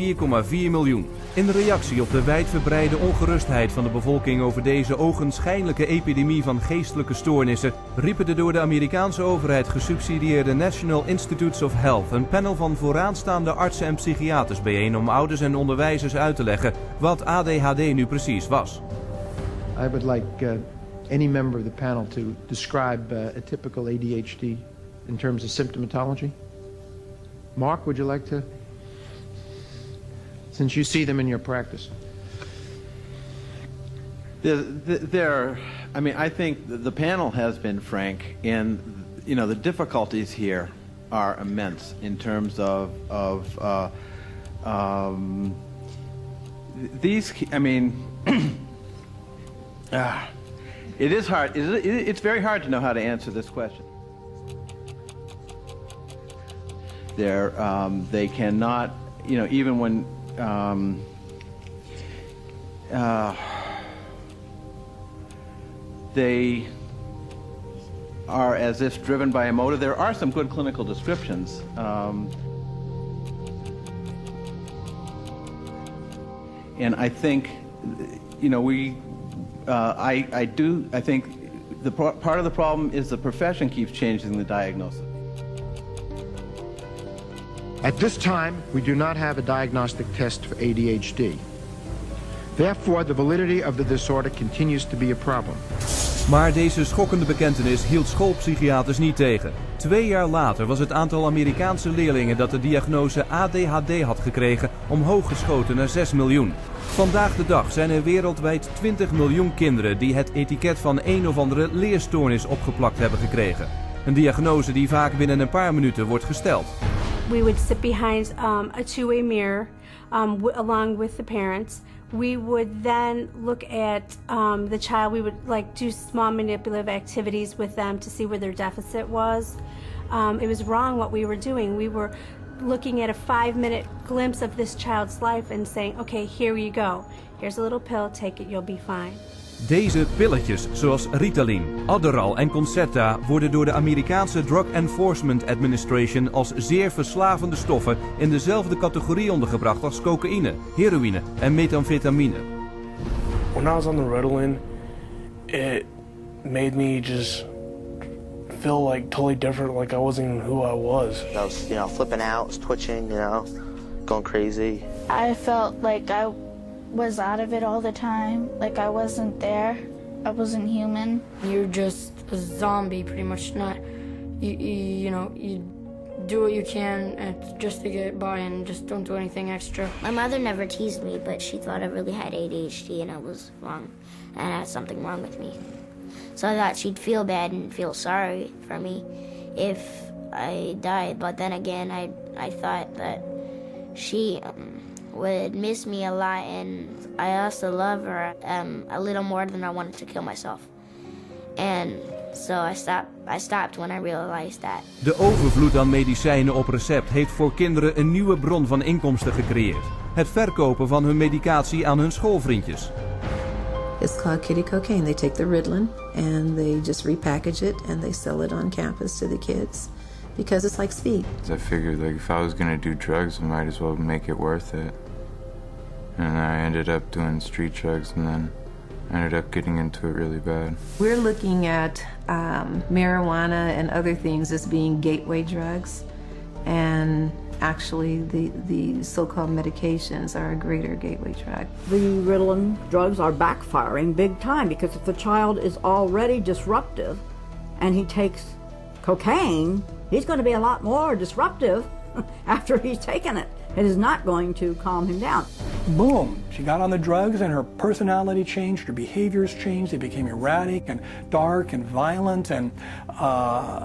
miljoen. In reactie op de wijdverbreide ongerustheid van de bevolking over deze ogenschijnlijke epidemie van geestelijke stoornissen, riepen de door de Amerikaanse overheid gesubsidieerde National Institutes of Health een panel van vooraanstaande artsen en psychiaters bijeen om ouders en onderwijzers uit te leggen wat ADHD nu precies was. I would like any member of the panel to describe a typical ADHD in terms of symptomatology. Mark, would you like to? Since you see them in your practice. I think the panel has been frank, and the difficulties here are immense in terms of these. It is hard. It's very hard to know how to answer this question. They cannot, even when they are as if driven by a motive. There are some good clinical descriptions. And I think, I think part of the problem is the profession keeps changing the diagnosis. At this time, we do not have a diagnostic test for ADHD. Therefore, the validity of the disorder continues to be a problem. Maar deze schokkende bekentenis hield schoolpsychiaters niet tegen. 2 jaar later was het aantal Amerikaanse leerlingen dat de diagnose ADHD had gekregen omhoog geschoten naar 6 miljoen. Vandaag de dag zijn er wereldwijd 20 miljoen kinderen die het etiket van een of andere leerstoornis opgeplakt hebben gekregen. Een diagnose die vaak binnen een paar minuten wordt gesteld. We would sit behind a two-way mirror along with the parents. We would then look at the child. We would do small manipulative activities with them to see where their deficit was. It was wrong what we were doing. We were looking at a 5-minute glimpse of this child's life and saying, okay, here you go. Here's a little pill, take it, you'll be fine. Deze pilletjes, zoals Ritalin, Adderall en Concerta, worden door de Amerikaanse Drug Enforcement Administration als zeer verslavende stoffen in dezelfde categorie ondergebracht als cocaïne, heroïne en methamfetamine. When I was on the Ritalin, it made me just feel totally different, like I wasn't who I was. I was, flipping out, was twitching, going crazy. I felt like I was out of it all the time, like I wasn't there, I wasn't human. You're just a zombie, pretty much. You do what you can just to get by and just don't do anything extra. My mother never teased me, but she thought I really had ADHD and I was wrong, and I had something wrong with me. So I thought she'd feel bad and feel sorry for me if I died, but then again, I thought that she would miss me a lot, and I also love her a little more than I wanted to kill myself. And so I stopped when I realized that. De overvloed aan medicijnen op recept heeft voor kinderen een nieuwe bron van inkomsten gecreëerd. Het verkopen van hun medicatie aan hun schoolvriendjes. It's called kitty cocaine. They take the Ritalin and they just repackage it and they sell it on campus to the kids. Because it's like speed. I figured if I was gonna do drugs, I might as well make it worth it. And I ended up doing street drugs, and then I ended up getting into it really bad. We're looking at marijuana and other things as being gateway drugs, and actually the so-called medications are a greater gateway drug. The Ritalin drugs are backfiring big time because if the child is already disruptive and he takes cocaine, he's going to be a lot more disruptive after he's taken it. It is not going to calm him down. Boom, she got on the drugs and her personality changed, her behaviors changed, they became erratic and dark and violent, and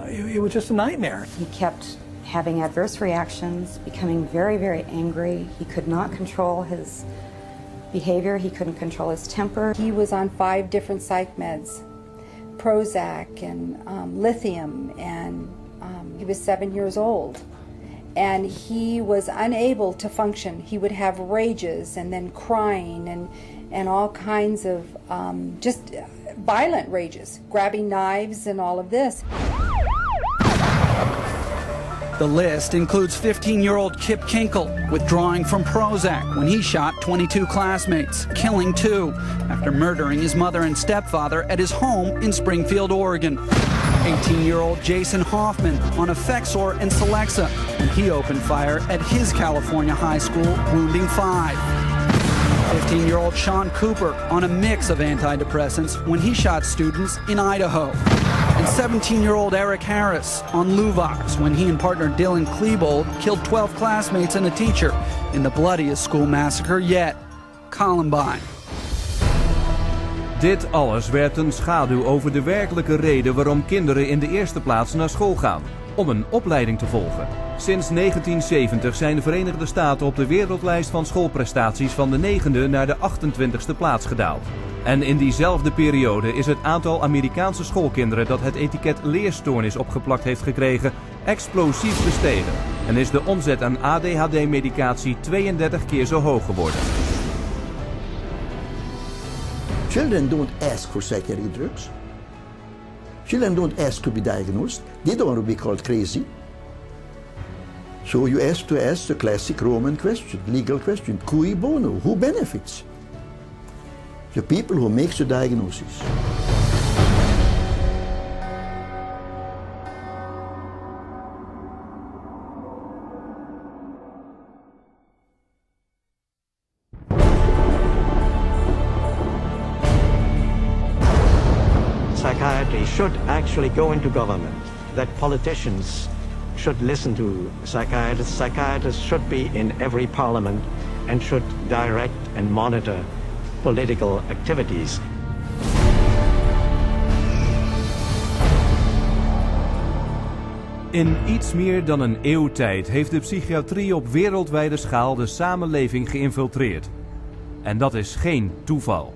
it was just a nightmare. He kept having adverse reactions, becoming very, very angry. He could not control his behavior, he couldn't control his temper. He was on 5 different psych meds, Prozac and lithium, and he was 7 years old. And he was unable to function. He would have rages and then crying and all kinds of just violent rages, grabbing knives and all of this. The list includes 15-year-old Kip Kinkle, withdrawing from Prozac when he shot 22 classmates, killing 2 after murdering his mother and stepfather at his home in Springfield, Oregon. 18-year-old Jason Hoffman on Effexor and Celexa when he opened fire at his California high school, wounding 5. 15-year-old Sean Cooper on a mix of antidepressants when he shot students in Idaho. And 17-year-old Eric Harris on Luvox when he and partner Dylan Klebold killed 12 classmates and a teacher in the bloodiest school massacre yet, Columbine. Dit alles werpt een schaduw over de werkelijke reden waarom kinderen in de eerste plaats naar school gaan. Om een opleiding te volgen. Sinds 1970 zijn de Verenigde Staten op de wereldlijst van schoolprestaties van de 9e naar de 28e plaats gedaald. En in diezelfde periode is het aantal Amerikaanse schoolkinderen dat het etiket leerstoornis opgeplakt heeft gekregen explosief gestegen. En is de omzet aan ADHD-medicatie 32 keer zo hoog geworden. Children don't ask for psychiatric drugs. Children don't ask to be diagnosed. They don't want to be called crazy. So you ask the classic Roman question, legal question, cui bono, who benefits? The people who make the diagnosis. Psychiatry should actually go into government, that politicians should listen to psychiatrists. Psychiatrists should be in every parliament and should direct and monitor political activities. In iets meer dan een eeuw tijd heeft de psychiatrie op wereldwijde schaal de samenleving geïnfiltreerd. En dat is geen toeval.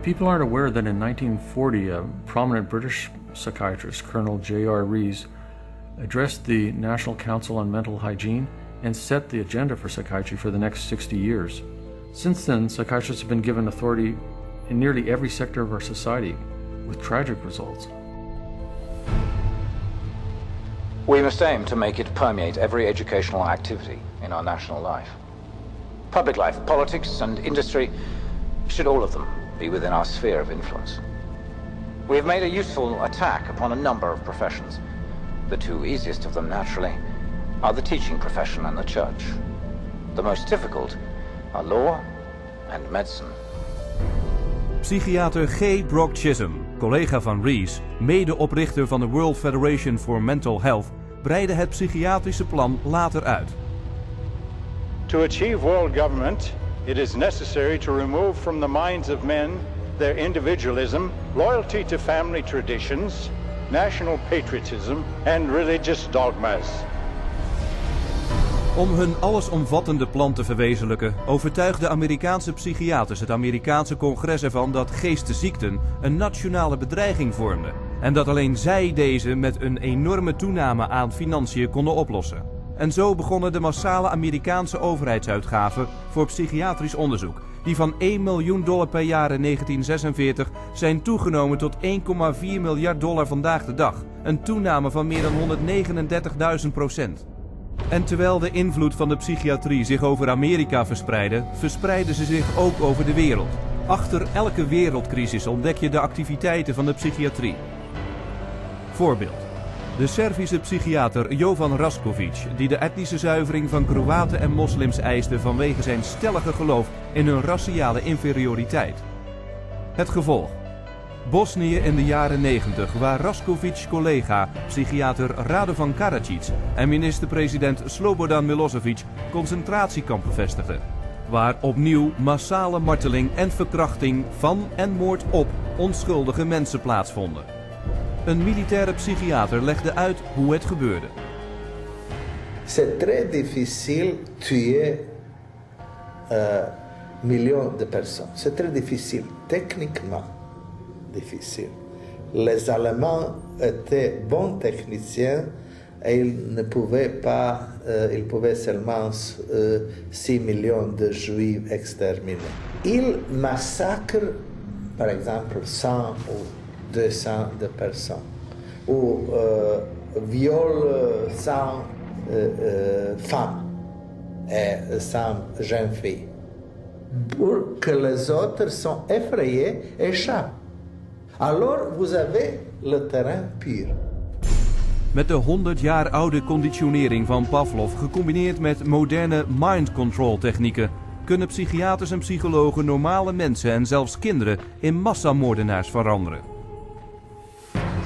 People aren't aware that in 1940 a prominent British psychiatrist, Colonel J.R. Rees, addressed the National Council on Mental Hygiene and set the agenda for psychiatry for the next 60 years. Since then, psychiatrists have been given authority in nearly every sector of our society, with tragic results. We must aim to make it permeate every educational activity in our national life. Public life, politics and industry, should all of them be within our sphere of influence. We have made a useful attack upon a number of professions. The 2 easiest of them, naturally, are the teaching profession and the church. The most difficult are law and medicine. Psychiater G. Brock Chisholm, collega van Rees, medeoprichter van de World Federation for Mental Health, breidde het psychiatrische plan later uit. To achieve world government, it is necessary to remove from the minds of men their individualism, loyalty to family traditions, national patriotism, and religious dogmas. Om hun allesomvattende plan te verwezenlijken, overtuigden Amerikaanse psychiaters het Amerikaanse congres ervan dat geestesziekten een nationale bedreiging vormden. En dat alleen zij deze met een enorme toename aan financiën konden oplossen. En zo begonnen de massale Amerikaanse overheidsuitgaven voor psychiatrisch onderzoek, die van $1 miljoen per jaar in 1946 zijn toegenomen tot $1,4 miljard vandaag de dag. Een toename van meer dan 139.000%. En terwijl de invloed van de psychiatrie zich over Amerika verspreidde, verspreidde ze zich ook over de wereld. Achter elke wereldcrisis ontdek je de activiteiten van de psychiatrie. Voorbeeld. De Servische psychiater Jovan Raskovic, die de etnische zuivering van Kroaten en moslims eiste vanwege zijn stellige geloof in hun raciale inferioriteit. Het gevolg. Bosnië in de jaren 90, waar Raskovics collega, psychiater Radovan Karadzic en minister-president Slobodan Milosevic concentratiekampen vestigden. Waar opnieuw massale marteling en verkrachting van en moord op onschuldige mensen plaatsvonden. Een militaire psychiater legde uit hoe het gebeurde. C'est très difficile tuer millions de personnes. C'est très difficile, techniquement difficile. Les Allemands étaient bons techniciens et ils pouvaient seulement 6 millions de Juifs exterminer. Ils massacrent, par exemple, 100 ou 200 de personnes. Ou viole sans femme et sans jeune fille. Pour que les autres sont effrayés et échappent. Alors vous avez le terrain pur. Met de 100 jaar oude conditionering van Pavlov gecombineerd met moderne mind control technieken kunnen psychiaters en psychologen normale mensen en zelfs kinderen in massamoordenaars veranderen.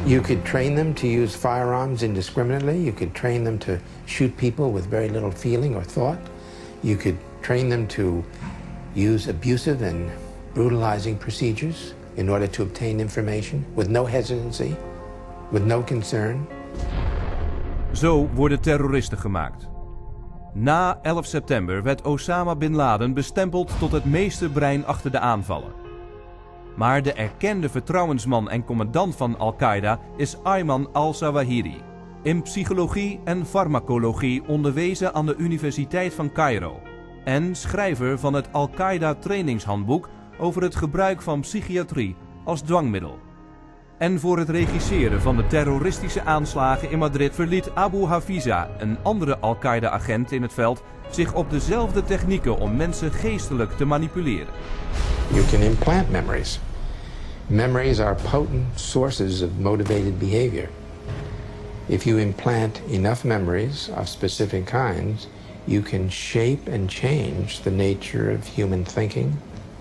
You could train them to use firearms indiscriminately. You could train them to shoot people with very little feeling or thought. You could train them to use abusive and brutalizing procedures in order to obtain information with no hesitancy, with no concern. Zo worden terroristen gemaakt. Na 11 september werd Osama Bin Laden bestempeld tot het meesterbrein achter de aanvallen. Maar de erkende vertrouwensman en commandant van Al-Qaeda is Ayman al-Zawahiri. In psychologie en farmacologie onderwezen aan de Universiteit van Cairo. En schrijver van het Al-Qaeda trainingshandboek over het gebruik van psychiatrie als dwangmiddel. En voor het regisseren van de terroristische aanslagen in Madrid verliet Abu Hafiza, een andere Al-Qaeda-agent in het veld, zich op dezelfde technieken om mensen geestelijk te manipuleren. You can implant memories. Memories are potent sources of motivated behavior. If you implant enough memories of specific kinds, you can shape and change the nature of human thinking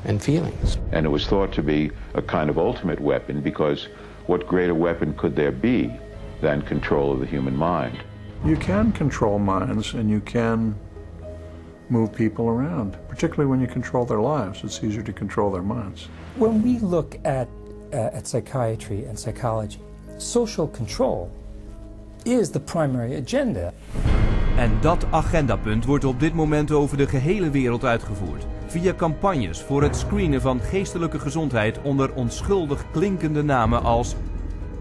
and feelings. And it was thought to be a kind of ultimate weapon because what greater weapon could there be than control of the human mind? You can control minds and you can move people around, particularly when you control their lives. It's easier to control their minds. When we look at psychiatry and psychology, social control is the primary agenda. En dat agendapunt wordt op dit moment over de gehele wereld uitgevoerd. Via campagnes voor het screenen van geestelijke gezondheid onder onschuldig klinkende namen als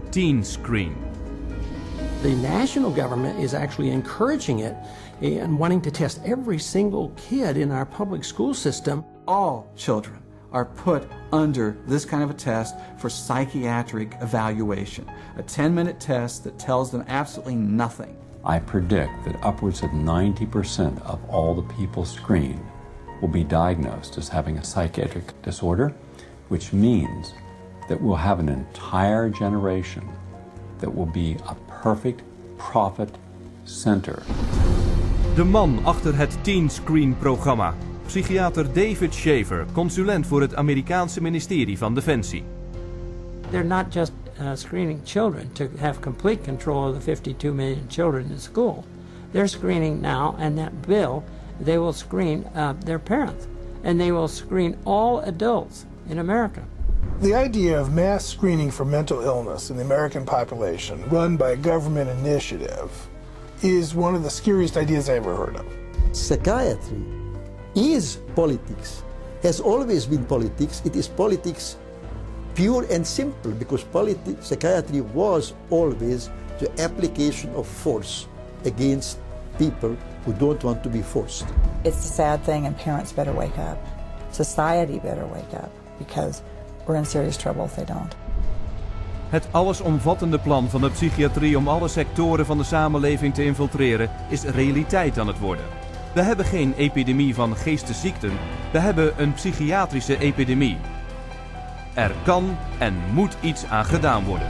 Teen Screen. The national government is actually encouraging it and wanting to test every single kid in our public school system. All children are put under this kind of a test for psychiatric evaluation. A 10-minute test that tells them absolutely nothing. I predict that upwards of 90% of all the people screened will be diagnosed as having a psychiatric disorder, which means that we'll have an entire generation that will be a perfect profit center. De man achter het Teen Screen programma, psychiater David Shaver, consulent voor het Amerikaanse ministerie van Defensie. They're not just screening children to have complete control of the 52 million children in school. They're screening now, and that bill, they will screen their parents, and they will screen all adults in America. The idea of mass screening for mental illness in the American population, run by a government initiative, is one of the scariest ideas I ever heard of. Psychiatry is politics, has always been politics. It is politics pure and simple, because psychiatry was always the application of force against people who don't want to be forced. It's a sad thing, and parents better wake up. Society better wake up, because we're in serious trouble if they don't. Het allesomvattende plan van de psychiatrie om alle sectoren van de samenleving te infiltreren is realiteit aan het worden. We hebben geen epidemie van geestesziekten, we hebben een psychiatrische epidemie. Er kan en moet iets aan gedaan worden.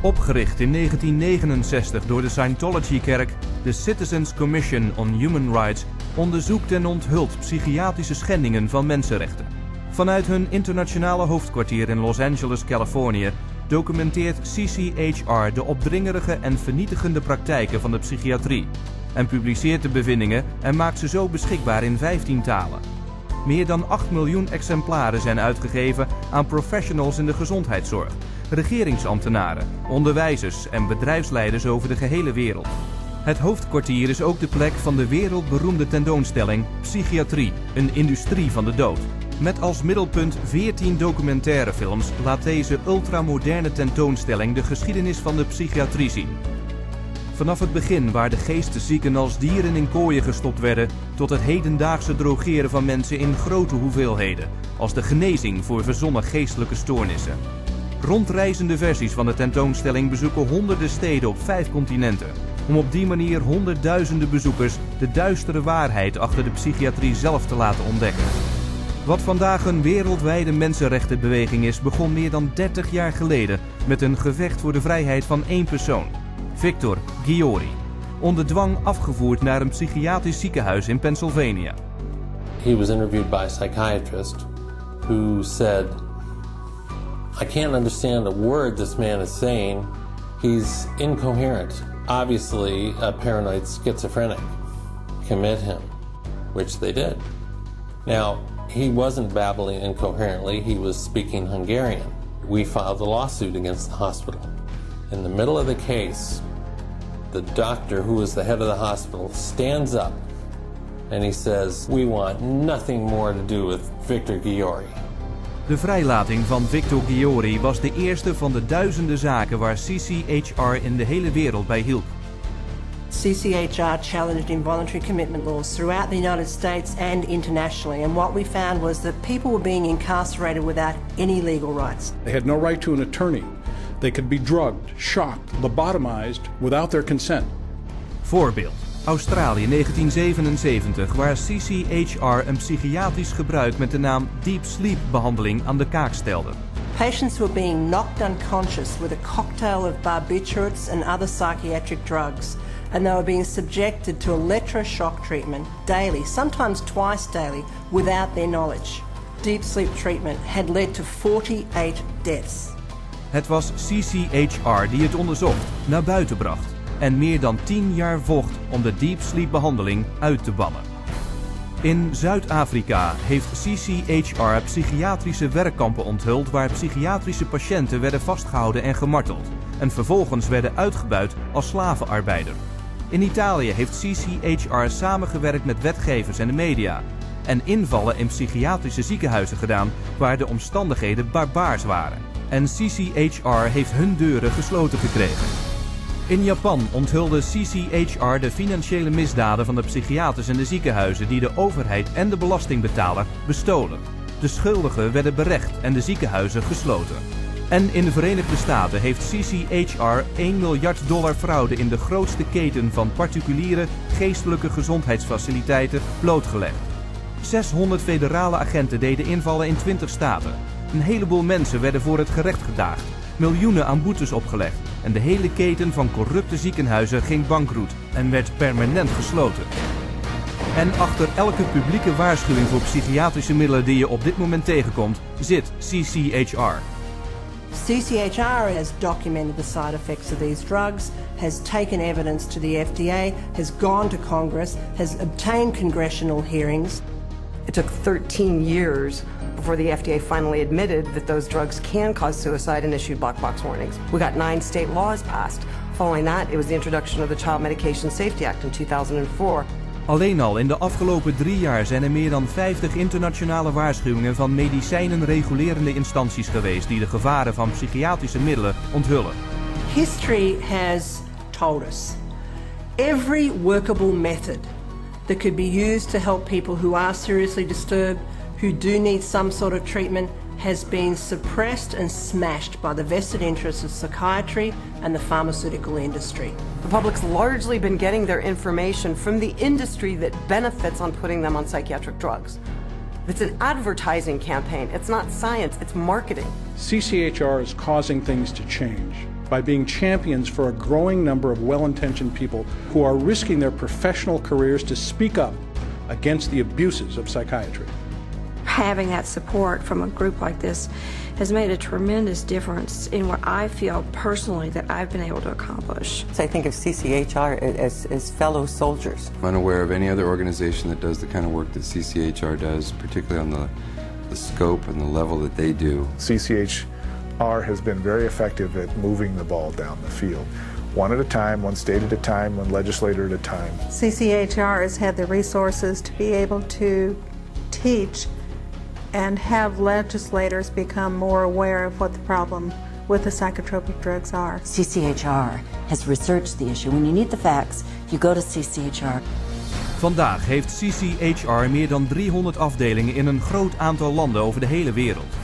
Opgericht in 1969 door de Scientology-kerk, de Citizens Commission on Human Rights onderzoekt en onthult psychiatrische schendingen van mensenrechten. Vanuit hun internationale hoofdkwartier in Los Angeles, Californië, documenteert CCHR de opdringerige en vernietigende praktijken van de psychiatrie en publiceert de bevindingen en maakt ze zo beschikbaar in 15 talen. Meer dan 8 miljoen exemplaren zijn uitgegeven aan professionals in de gezondheidszorg, regeringsambtenaren, onderwijzers en bedrijfsleiders over de gehele wereld. Het hoofdkwartier is ook de plek van de wereldberoemde tentoonstelling Psychiatrie, een industrie van de dood. Met als middelpunt 14 documentaire films laat deze ultramoderne tentoonstelling de geschiedenis van de psychiatrie zien. Vanaf het begin waar de geesteszieken als dieren in kooien gestopt werden, tot het hedendaagse drogeren van mensen in grote hoeveelheden, als de genezing voor verzonnen geestelijke stoornissen. Rondreizende versies van de tentoonstelling bezoeken honderden steden op 5 continenten, om op die manier honderdduizenden bezoekers de duistere waarheid achter de psychiatrie zelf te laten ontdekken. Wat vandaag een wereldwijde mensenrechtenbeweging is, begon meer dan 30 jaar geleden met een gevecht voor de vrijheid van één persoon, Victor Ghiori, onder dwang afgevoerd naar een psychiatrisch ziekenhuis in Pennsylvania. He was interviewed by a psychiatrist who said, "I can't understand a word this man is saying. He's incoherent. Obviously a paranoid schizophrenic. Commit him," which they did. Now, he wasn't babbling incoherently, he was speaking Hungarian. We filed a lawsuit against the hospital. In the middle of the case, the doctor, who was the head of the hospital, stands up and he says, "We want nothing more to do with Victor Ghiori." De vrijlating van Victor Ghiori was de eerste van de duizenden zaken waar CCHR in de hele wereld bij hielp. CCHR challenged involuntary commitment laws throughout the United States and internationally, and what we found was that people were being incarcerated without any legal rights. They had no right to an attorney. They could be drugged, shocked, lobotomized without their consent. Voorbeeld: Australië 1977, waar CCHR een psychiatrisch gebruik met de naam deep sleep behandeling aan de kaak stelde. Patients were being knocked unconscious with a cocktail of barbiturates and other psychiatric drugs, and they were being subjected to electroshock treatment daily, sometimes twice daily, without their knowledge. Deep sleep treatment had led to 48 deaths. Het was CCHR die het onderzocht, naar buiten bracht en meer dan 10 jaar vocht om de deep sleep behandeling uit te bannen. In Zuid-Afrika heeft CCHR psychiatrische werkkampen onthuld waar psychiatrische patiënten werden vastgehouden en gemarteld en vervolgens werden uitgebuit als slavenarbeider. In Italië heeft CCHR samengewerkt met wetgevers en de media en invallen in psychiatrische ziekenhuizen gedaan waar de omstandigheden barbaars waren. En CCHR heeft hun deuren gesloten gekregen. In Japan onthulde CCHR de financiële misdaden van de psychiaters en de ziekenhuizen die de overheid en de belastingbetaler bestolen. De schuldigen werden berecht en de ziekenhuizen gesloten. En in de Verenigde Staten heeft CCHR $1 miljard fraude in de grootste keten van particuliere geestelijke gezondheidsfaciliteiten blootgelegd. 600 federale agenten deden invallen in 20 staten. Een heleboel mensen werden voor het gerecht gedaagd, miljoenen aan boetes opgelegd en de hele keten van corrupte ziekenhuizen ging bankroet en werd permanent gesloten. En achter elke publieke waarschuwing voor psychiatrische middelen die je op dit moment tegenkomt, zit CCHR. CCHR has documented the side effects of these drugs, has taken evidence to the FDA, has gone to Congress, has obtained congressional hearings. It took 13 years before the FDA finally admitted that those drugs can cause suicide and issued black box warnings. We got 9 state laws passed. Following that, it was the introduction of the Child Medication Safety Act in 2004. Alleen al in de afgelopen 3 jaar zijn er meer dan 50 internationale waarschuwingen van medicijnenregulerende instanties geweest die de gevaren van psychiatrische middelen onthullen. History has told us every workable method that could be used to help people who are seriously disturbed, who do need some sort of treatment, has been suppressed and smashed by the vested interests of psychiatry and the pharmaceutical industry. The public's largely been getting their information from the industry that benefits on putting them on psychiatric drugs. It's an advertising campaign. It's not science, it's marketing. CCHR is causing things to change by being champions for a growing number of well-intentioned people who are risking their professional careers to speak up against the abuses of psychiatry. Having that support from a group like this has made a tremendous difference in what I feel personally that I've been able to accomplish. So I think of CCHR as fellow soldiers. I'm unaware of any other organization that does the kind of work that CCHR does, particularly on the scope and the level that they do. CCHR has been very effective at moving the ball down the field. One at a time, one state at a time, one legislator at a time. CCHR has had the resources to be able to teach and have legislators become more aware of what the problem with the psychotropic drugs are. CCHR has researched the issue. When you need the facts, you go to CCHR. Vandaag heeft CCHR meer dan 300 afdelingen in een groot aantal landen over de hele wereld.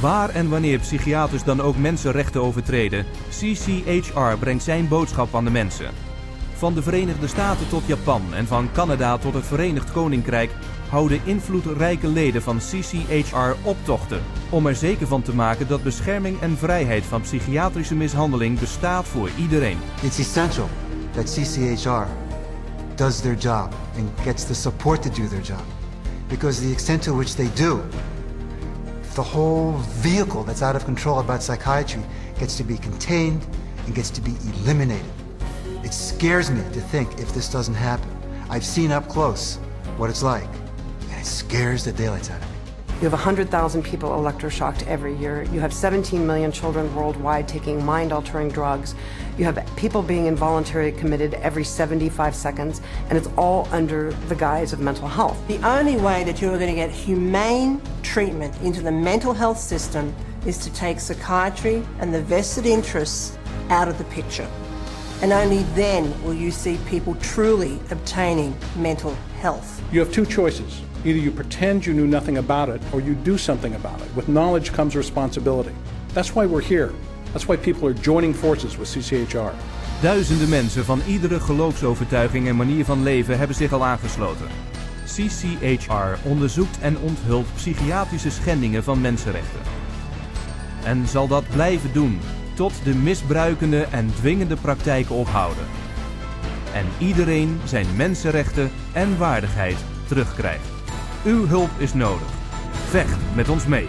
Waar en wanneer psychiaters dan ook mensenrechten overtreden, CCHR brengt zijn boodschap aan de mensen. Van de Verenigde Staten tot Japan en van Canada tot het Verenigd Koninkrijk houden invloedrijke leden van CCHR optochten om er zeker van te maken dat bescherming en vrijheid van psychiatrische mishandeling bestaat voor iedereen. It's essential that CCHR does their job and gets the support to do their job, because the extent to which they do, the whole vehicle that's out of control about psychiatry gets to be contained and gets to be eliminated. It scares me to think if this doesn't happen. I've seen up close what it's like, and it scares the daylights out of me. You have 100,000 people electroshocked every year. You have 17 million children worldwide taking mind-altering drugs. You have people being involuntarily committed every 75 seconds, and it's all under the guise of mental health. The only way that you're going to get humane treatment into the mental health system is to take psychiatry and the vested interests out of the picture. And only then will you see people truly obtaining mental health. You have two choices. Either you pretend you knew nothing about it, or you do something about it. With knowledge comes responsibility. That's why we're here. That's why people are joining forces with CCHR. Duizenden mensen van iedere geloofsovertuiging en manier van leven hebben zich al aangesloten. CCHR onderzoekt en onthult psychiatrische schendingen van mensenrechten. En zal dat blijven doen tot de misbruikende en dwingende praktijken ophouden. En iedereen zijn mensenrechten en waardigheid terugkrijgt. Uw hulp is nodig. Vecht met ons mee.